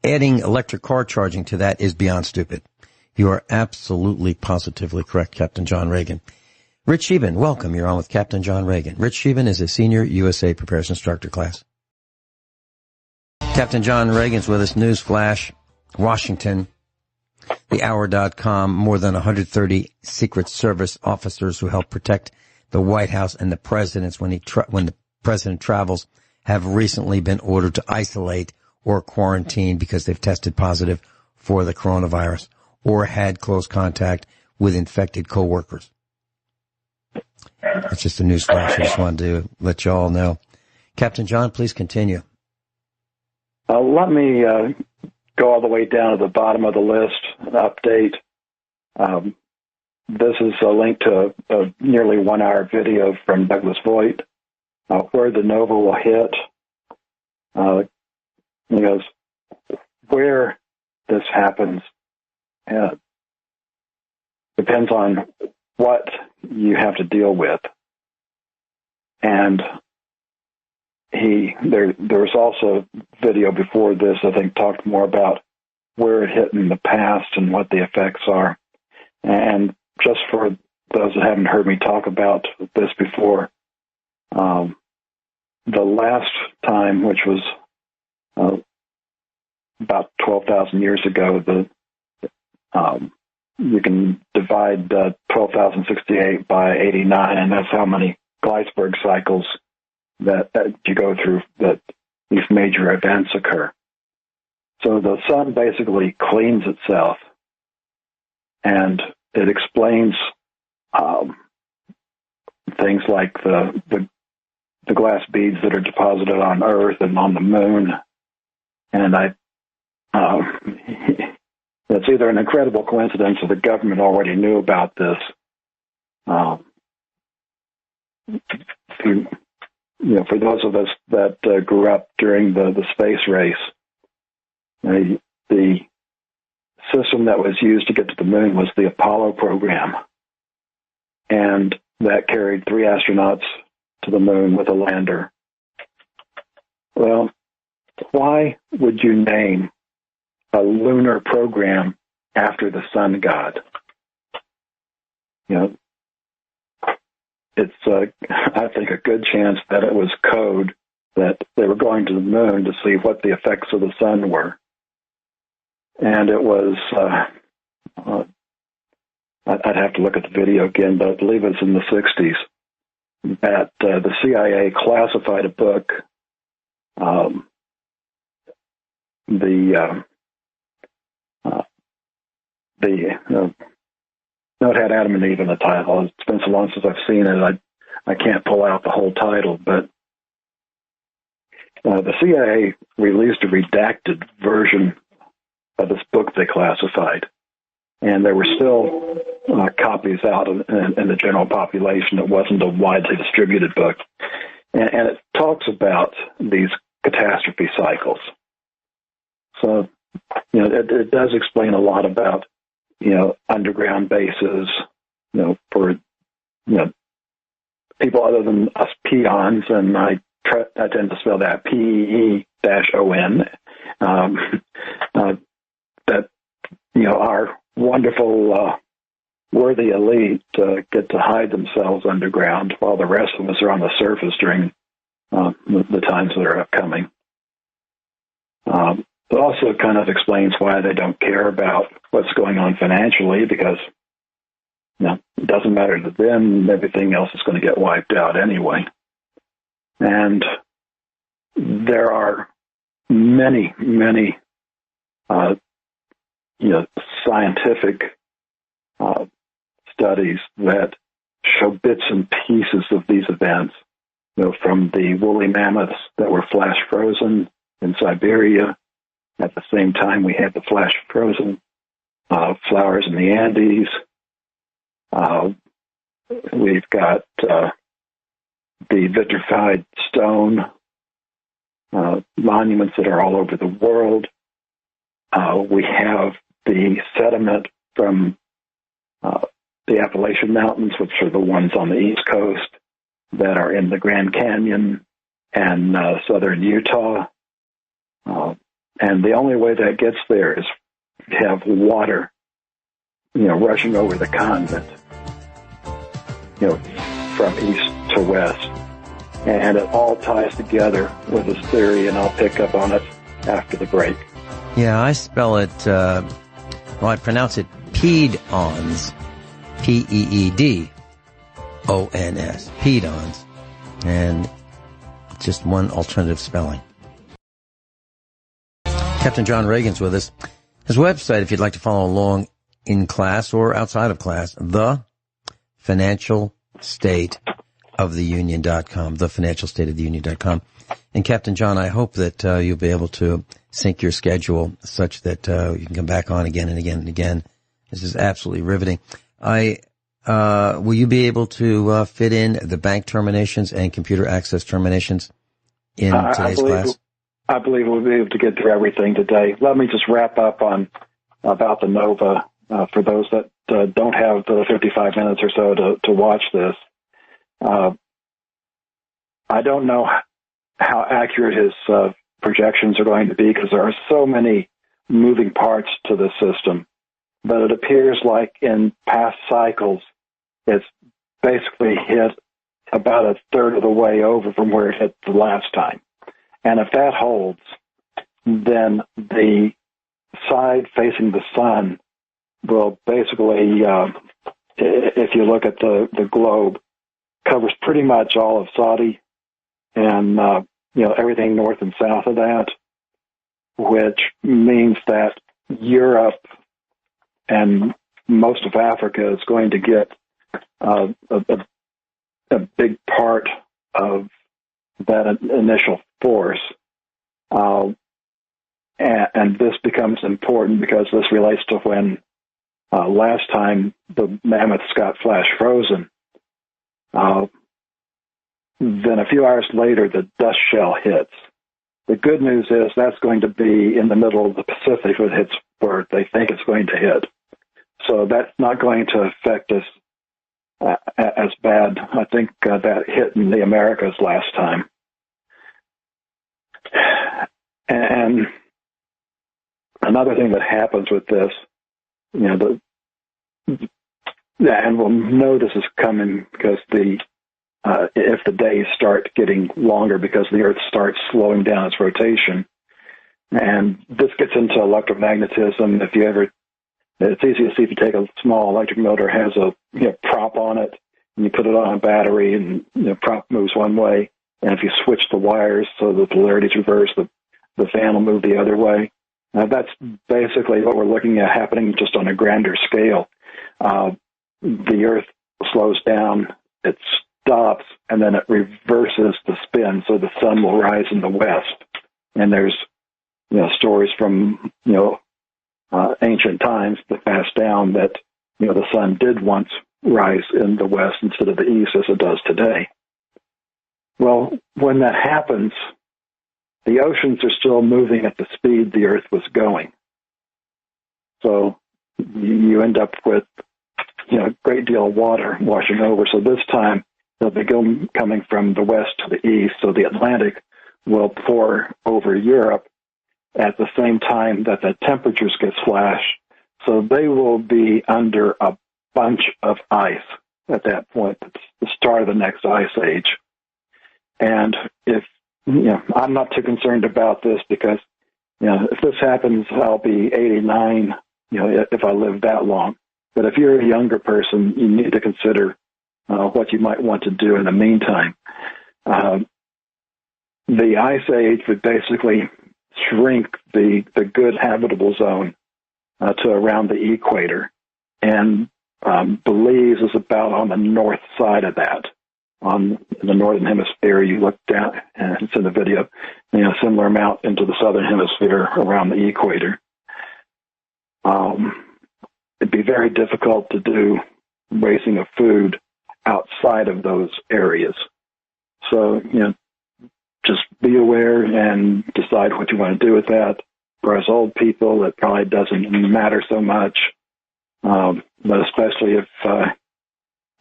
adding electric car charging to that is beyond stupid. You are absolutely, positively correct, Captain John Ragan. Rich Sheben, welcome. You're on with Captain John Ragan. Rich Sheben is a senior USA Prepares Instructor class. Captain John Ragan's with us. News flash, Washington, thehour.com, more than 130 Secret Service officers who help protect the White House and the presidents when the president travels have recently been ordered to isolate or quarantine because they've tested positive for the coronavirus or had close contact with infected coworkers. That's just a news flash. I just wanted to let you all know. Captain John, please continue. Let me go all the way down to the bottom of the list, an update. This is a link to a nearly 1 hour video from Douglas Voigt, where the nova will hit. He goes, where this happens depends on what you have to deal with. And there was also video before this, I think, talked more about where it hit in the past and what the effects are. And just for those that haven't heard me talk about this before, the last time, which was about 12,000 years ago, you can divide 12,068 by 89, and that's how many Gleisberg cycles that you go through that these major events occur. So the sun basically cleans itself, and it explains things like the glass beads that are deposited on Earth and on the moon. And it's either an incredible coincidence or the government already knew about this. For those of us that grew up during the space race, the system that was used to get to the moon was the Apollo program. And that carried 3 astronauts to the moon with a lander. Well, why would you name a lunar program after the sun god? It's, I think, a good chance that it was code that they were going to the moon to see what the effects of the sun were. And it was, I'd have to look at the video again, but I believe it's in the 60s, that the CIA classified a book. No, it had Adam and Eve in the title. It's been so long since I've seen it, I can't pull out the whole title, but the CIA released a redacted version of this book they classified, and there were still copies out in the general population. It wasn't a widely distributed book, and it talks about these catastrophe cycles. So, it does explain a lot about, underground bases, for, people other than us peons, and I tend to spell that P-E--O-N, that, our wonderful, worthy elite get to hide themselves underground while the rest of us are on the surface during the times that are upcoming. It also kind of explains why they don't care about what's going on financially, because it doesn't matter to them. Everything else is going to get wiped out anyway. And there are many, many, scientific studies that show bits and pieces of these events, from the woolly mammoths that were flash frozen in Siberia. At the same time, we had the flash frozen flowers in the Andes. We've got the vitrified stone monuments that are all over the world. We have the sediment from the Appalachian Mountains, which are the ones on the East Coast that are in the Grand Canyon and southern Utah. And the only way that gets there is to have water, rushing over the continent. from east to west. And it all ties together with this theory, and I'll pick up on it after the break. Yeah, I spell it, I pronounce it Pedons, P-E-E-D-O-N-S, Pedons, and just one alternative spelling. Captain John Ragan's with us. His website, if you'd like to follow along in class or outside of class, thefinancialstateoftheunion.com, thefinancialstateoftheunion.com. And Captain John, I hope that you'll be able to sync your schedule such that you can come back on again and again and again. This is absolutely riveting. Will you be able to fit in the bank terminations and computer access terminations in today's class? I believe we'll be able to get through everything today. Let me just wrap up about the NOVA for those that don't have the 55 minutes or so to watch this. I don't know how accurate his projections are going to be because there are so many moving parts to the system. But it appears like in past cycles, it's basically hit about a third of the way over from where it hit the last time. And if that holds, then the side facing the sun will basically, if you look at the globe, covers pretty much all of Saudi and, everything north and south of that, which means that Europe and most of Africa is going to get a big part of that initial force. And this becomes important because this relates to when last time the mammoths got flash frozen. Then a few hours later, the dust shell hits. The good news is that's going to be in the middle of the Pacific when it hits where they think it's going to hit. So that's not going to affect us as bad. I think that hit in the Americas last time. And another thing that happens with this, and we'll know this is coming because if the days start getting longer because the Earth starts slowing down its rotation, and this gets into electromagnetism. It's easy to see if you take a small electric motor, has a prop on it, and you put it on a battery, and the prop moves one way, and if you switch the wires so the polarity is reversed, the fan will move the other way. That's basically what we're looking at happening just on a grander scale. The Earth slows down, it stops, and then it reverses the spin, so the sun will rise in the west. And there's stories from ancient times that pass down that the sun did once rise in the west instead of the east as it does today. Well, when that happens, the oceans are still moving at the speed the Earth was going. So you end up with a great deal of water washing over. So this time they'll be coming from the west to the east. So the Atlantic will pour over Europe at the same time that the temperatures get slashed. So they will be under a bunch of ice at that point. It's the start of the next ice age. And if I'm not too concerned about this because, if this happens, I'll be 89, if I live that long. But if you're a younger person, you need to consider what you might want to do in the meantime. The ice age would basically shrink the good habitable zone to around the equator. And Belize is about on the north side of that. In the northern hemisphere, you look down, and it's in the video, similar amount into the southern hemisphere around the equator. It'd be very difficult to do raising of food outside of those areas. So, just be aware and decide what you want to do with that. For us old people, it probably doesn't matter so much, but especially if,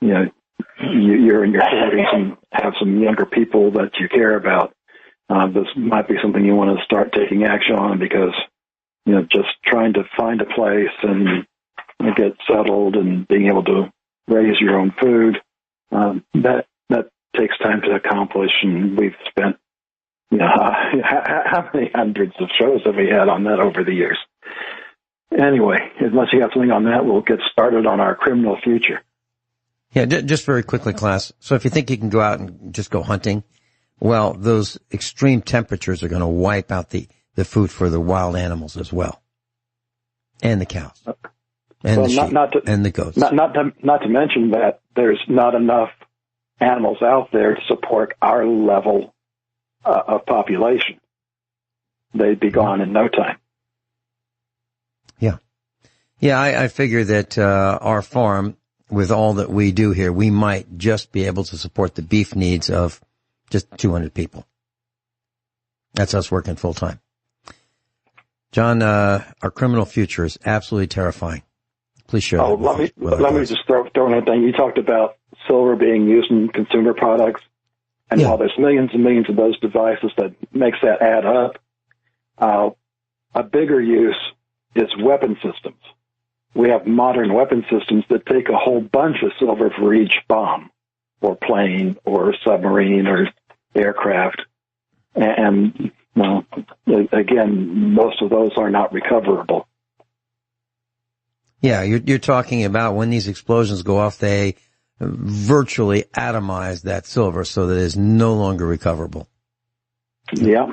you're in your 40s and have some younger people that you care about, this might be something you want to start taking action on because, just trying to find a place and get settled and being able to raise your own food That takes time to accomplish, and we've spent, how many hundreds of shows have we had on that over the years? Anyway, unless you have something on that, we'll get started on our criminal future. Yeah, just very quickly, class. So if you think you can go out and just go hunting, well, those extreme temperatures are going to wipe out the food for the wild animals as well, and the cows, and the sheep, and the goats. Not to mention that there's not enough animals out there to support our level of population. They'd be gone in no time. Yeah, I figure that our farm, with all that we do here, we might just be able to support the beef needs of just 200 people. That's us working full time. John, our criminal future is absolutely terrifying. Please share. Let me just throw in a thing. You talked about silver being used in consumer products, and while there's millions and millions of those devices, that makes that add up. A bigger use is weapon systems. We have modern weapon systems that take a whole bunch of silver for each bomb, or plane, or submarine, or aircraft. And, well, again, most of those are not recoverable. Yeah, you're talking about when these explosions go off, they virtually atomize that silver so that it is no longer recoverable. Yeah.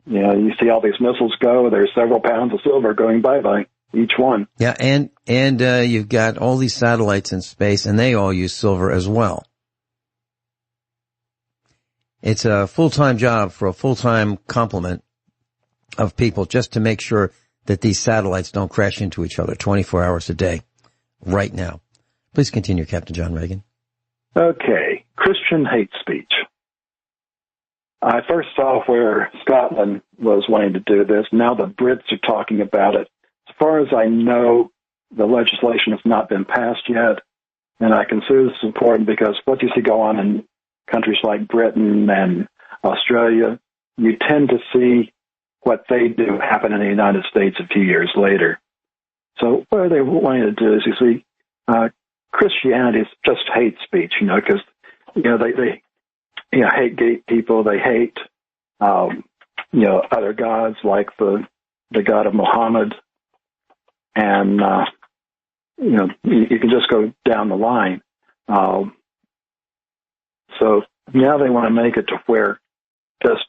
Yeah, you see all these missiles go, there's several pounds of silver going bye-bye, each one. Yeah, and you've got all these satellites in space, and they all use silver as well. It's a full-time job for a full-time complement of people just to make sure that these satellites don't crash into each other 24 hours a day right now. Please continue, Captain John Ragan. Okay, Christian hate speech. I first saw where Scotland was wanting to do this. Now the Brits are talking about it. As far as I know, the legislation has not been passed yet, and I consider this important because what you see go on in countries like Britain and Australia, you tend to see what they do happen in the United States a few years later. So what they wanting to do is, you see, Christianity is just hate speech, because, they hate gay people, they hate, other gods like the God of Muhammad, and, you can just go down the line. So now they want to make it to where just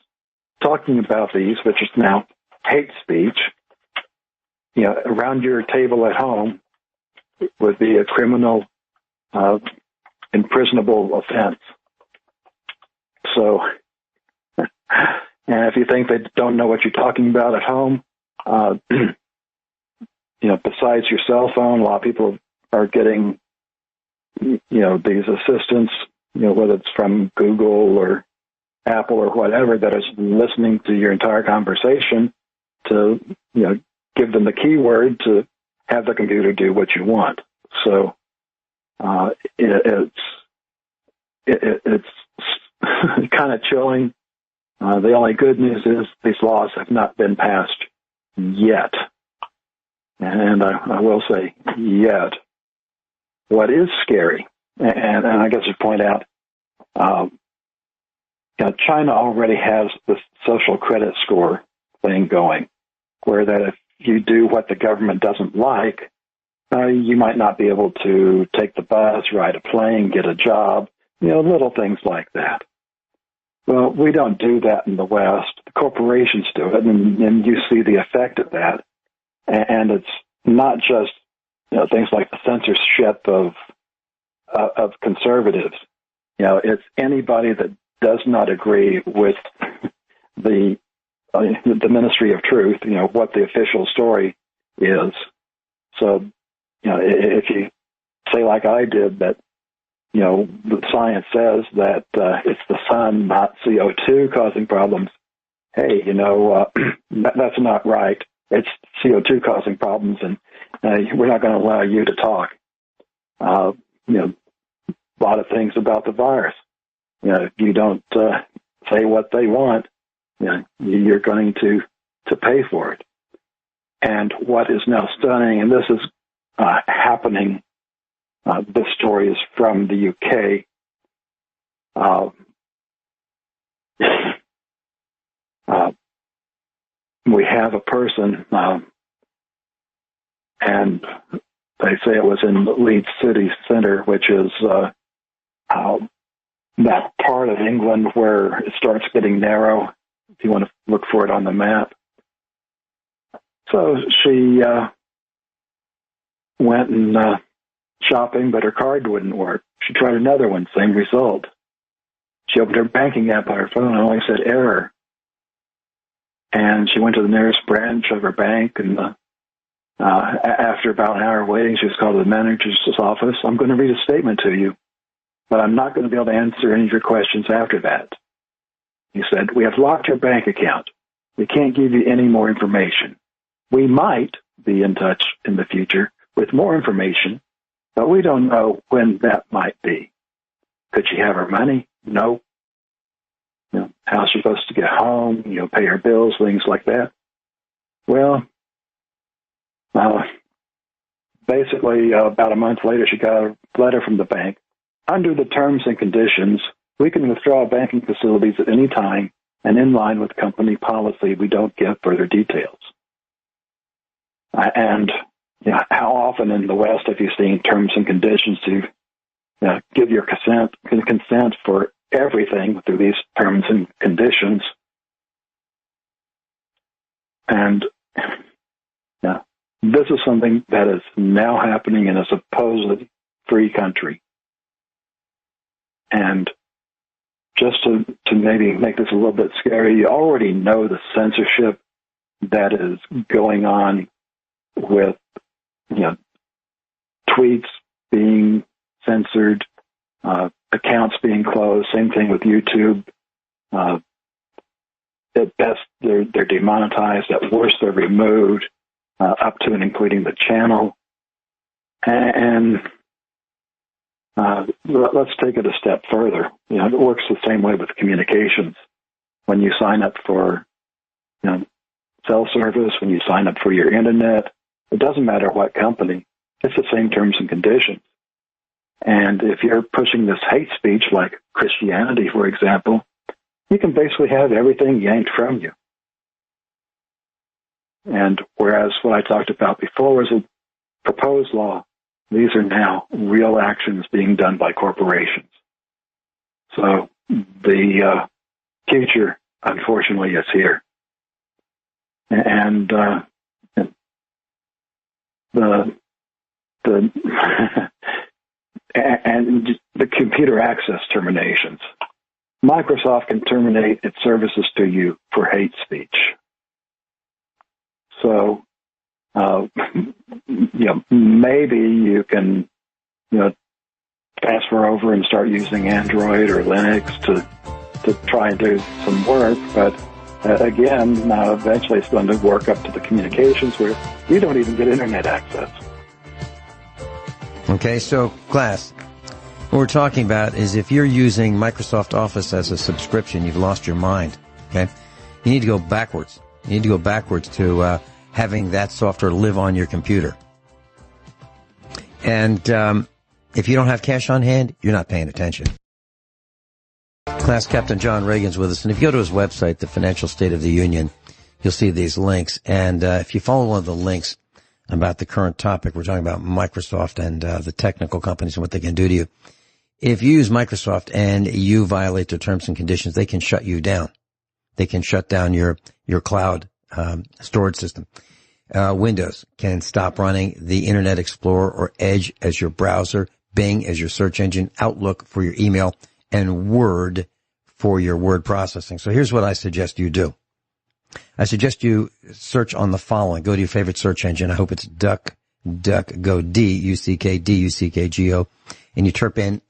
talking about these, which is now hate speech, around your table at home would be a criminal, imprisonable offense. So, and if you think they don't know what you're talking about at home, besides your cell phone, a lot of people are getting, these assistants, whether it's from Google or Apple or whatever, that is listening to your entire conversation to, give them the keyword to have the computer do what you want. So, it's kind of chilling. The only good news is these laws have not been passed yet. And I will say yet. What is scary, and I guess you point out, China already has this social credit score thing going, where that if you do what the government doesn't like, you might not be able to take the bus, ride a plane, get a job, little things like that. Well, we don't do that in the West. The corporations do it, and you see the effect of that. And it's not just things like the censorship of conservatives. It's anybody that does not agree with the Ministry of Truth. What the official story is. So, if you say like I did that, the science says that it's the sun, not CO2, causing problems. Hey, that's not right. It's CO2 causing problems, and we're not going to allow you to talk. A lot of things about the virus. If you don't say what they want, you're going to pay for it. And what is now stunning, and this is happening, this story is from the UK, we have a person, and they say it was in Leeds City Centre, which is that part of England where it starts getting narrow, if you want to look for it on the map. So she went and shopping, but her card wouldn't work. She tried another one, same result. She opened her banking app on her phone and only said error. And she went to the nearest branch of her bank, and after about an hour waiting, she was called to the manager's office. I'm going to read a statement to you, but I'm not going to be able to answer any of your questions after that. He said, we have locked your bank account. We can't give you any more information. We might be in touch in the future with more information, but we don't know when that might be. Could she have her money? No. How's she supposed to get home, pay her bills, things like that? Well, basically, about a month later, she got a letter from the bank. Under the terms and conditions, we can withdraw banking facilities at any time, and in line with company policy, we don't give further details. How often in the West have you seen terms and conditions to give your consent for everything through these terms and conditions? And this is something that is now happening in a supposedly free country. And just to maybe make this a little bit scary, you already know the censorship that is going on with tweets being censored, accounts being closed. Same thing with YouTube. At best, they're demonetized. At worst, they're removed, up to and including the channel. And let's take it a step further. It works the same way with communications. When you sign up for cell service, when you sign up for your internet, it doesn't matter what company. It's the same terms and conditions. And if you're pushing this hate speech, like Christianity, for example, you can basically have everything yanked from you. And whereas what I talked about before was a proposed law, these are now real actions being done by corporations. So the future, unfortunately, is here. And and the computer access terminations. Microsoft can terminate its services to you for hate speech. So, maybe you can, transfer over and start using Android or Linux to try and do some work. But again, eventually it's going to work up to the communications where you don't even get internet access. Okay, so class, what we're talking about is if you're using Microsoft Office as a subscription, you've lost your mind. Okay, you need to go backwards. You need to go backwards to having that software live on your computer. And if you don't have cash on hand, you're not paying attention. Class Captain John Ragan's with us, and if you go to his website, the Financial State of the Union, you'll see these links. And if you follow one of the links about the current topic, we're talking about Microsoft and the technical companies and what they can do to you. If you use Microsoft and you violate their terms and conditions, they can shut you down. They can shut down your cloud storage system. Windows can stop running the Internet Explorer or Edge as your browser, Bing as your search engine, Outlook for your email, and Word for your word processing. So here's what I suggest you do. I suggest you search on the following. Go to your favorite search engine. I hope it's DuckDuckGo, DuckDuckGo, and you type in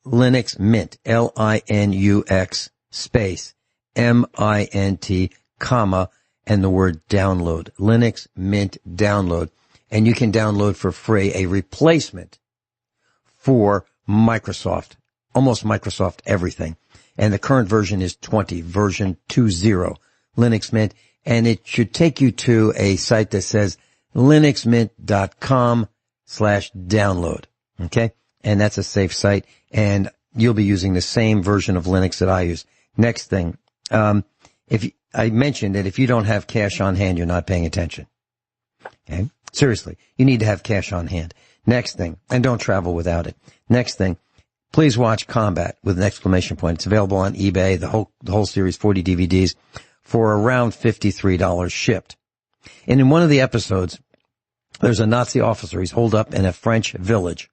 Linux Mint, Linux space MINT, comma, and the word download. Linux Mint download. And you can download for free a replacement for Microsoft, almost Microsoft everything. And the current version is version 2.0, Linux Mint. And it should take you to a site that says linuxmint.com/download. Okay? And that's a safe site. And you'll be using the same version of Linux that I use. Next thing, I mentioned that if you don't have cash on hand, you're not paying attention. Okay? Seriously, you need to have cash on hand. Next thing, and don't travel without it. Next thing, please watch Combat with an exclamation point. It's available on eBay, the whole series, 40 DVDs, for around $53 shipped. And in one of the episodes, there's a Nazi officer. He's holed up in a French village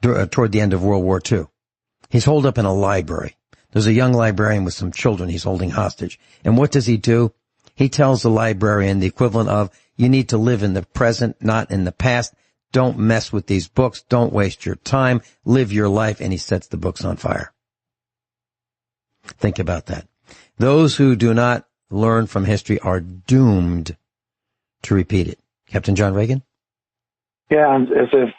toward the end of World War II. He's holed up in a library. There's a young librarian with some children he's holding hostage. And what does he do? He tells the librarian the equivalent of, you need to live in the present, not in the past. Don't mess with these books. Don't waste your time. Live your life. And he sets the books on fire. Think about that. Those who do not learn from history are doomed to repeat it. Captain John Ragan? Yeah, and as if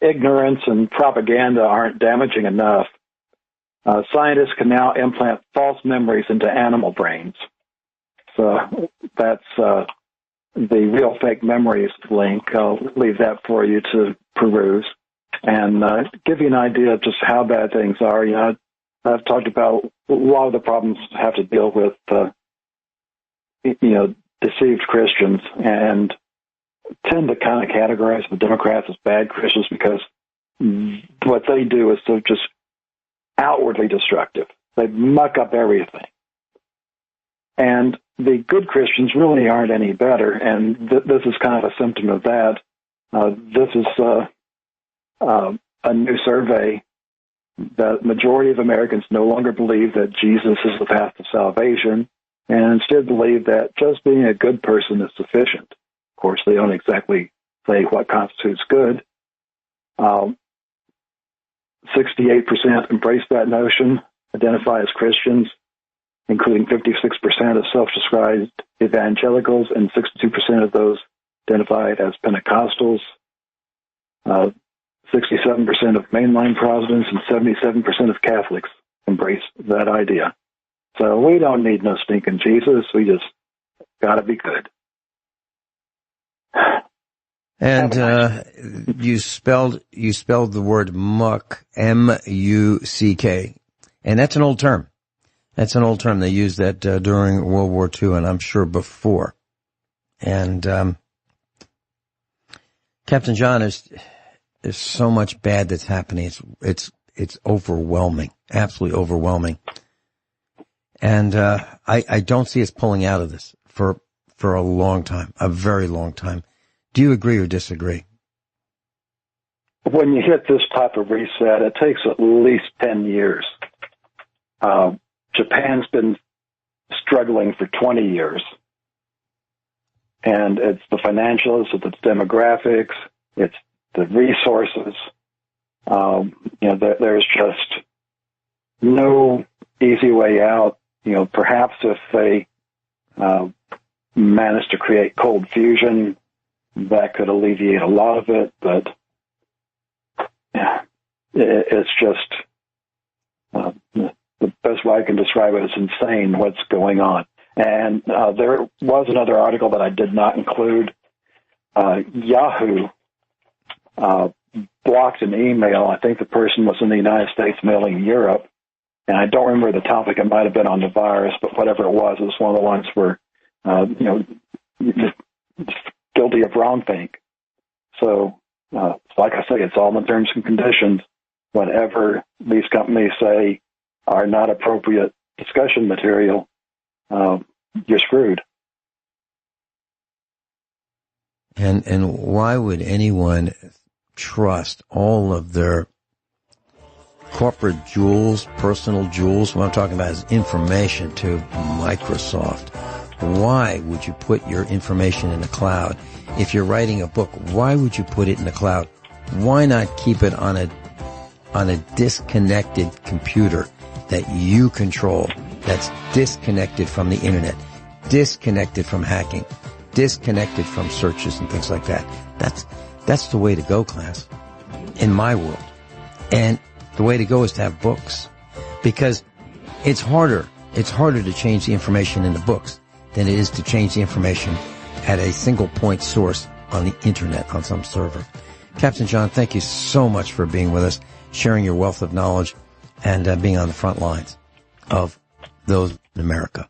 ignorance and propaganda aren't damaging enough, scientists can now implant false memories into animal brains. So that's the real fake memories link. I'll leave that for you to peruse and give you an idea of just how bad things are. You know, I've talked about a lot of the problems have to deal with, deceived Christians, and tend to kind of categorize the Democrats as bad Christians because what they do is so just outwardly destructive. They muck up everything. And the good Christians really aren't any better, and this is kind of a symptom of that. This is a new survey. The majority of Americans no longer believe that Jesus is the path to salvation, and instead believe that just being a good person is sufficient. Of course, they don't exactly say what constitutes good. 68% embrace that notion, identify as Christians, including 56% of self-described evangelicals and 62% of those identified as Pentecostals. 67% of mainline Protestants and 77% of Catholics embrace that idea. So we don't need no stinking Jesus. We just got to be good. And you spelled the word muck, M-U-C-K, and that's an old term. That's an old term. They used that during World War II, and I'm sure before. And Captain John, there's so much bad that's happening. It's overwhelming, absolutely overwhelming. And I don't see us pulling out of this for a long time, a very long time. Do you agree or disagree? When you hit this type of reset, it takes at least 10 years. Japan's been struggling for 20 years. And it's the financials, it's the demographics, it's the resources. There's just no easy way out. Perhaps if they manage to create cold fusion, that could alleviate a lot of it, but it's just the best way I can describe it is insane what's going on. And there was another article that I did not include. Yahoo blocked an email. I think the person was in the United States mailing Europe, and I don't remember the topic. It might have been on the virus, but whatever it was one of the ones where, guilty of wrongthink. So, like I say, it's all in the terms and conditions. Whatever these companies say are not appropriate discussion material, you're screwed. And why would anyone trust all of their corporate jewels, personal jewels? What I'm talking about is information to Microsoft. Why would you put your information in the cloud? If you're writing a book, why would you put it in the cloud? Why not keep it on a disconnected computer that you control, that's disconnected from the internet, disconnected from hacking, disconnected from searches and things like that? That's the way to go, class, in my world. And the way to go is to have books, because it's harder to change the information in the books than it is to change the information at a single point source on the internet on some server. Captain John, thank you so much for being with us, sharing your wealth of knowledge. and being on the front lines of those in America.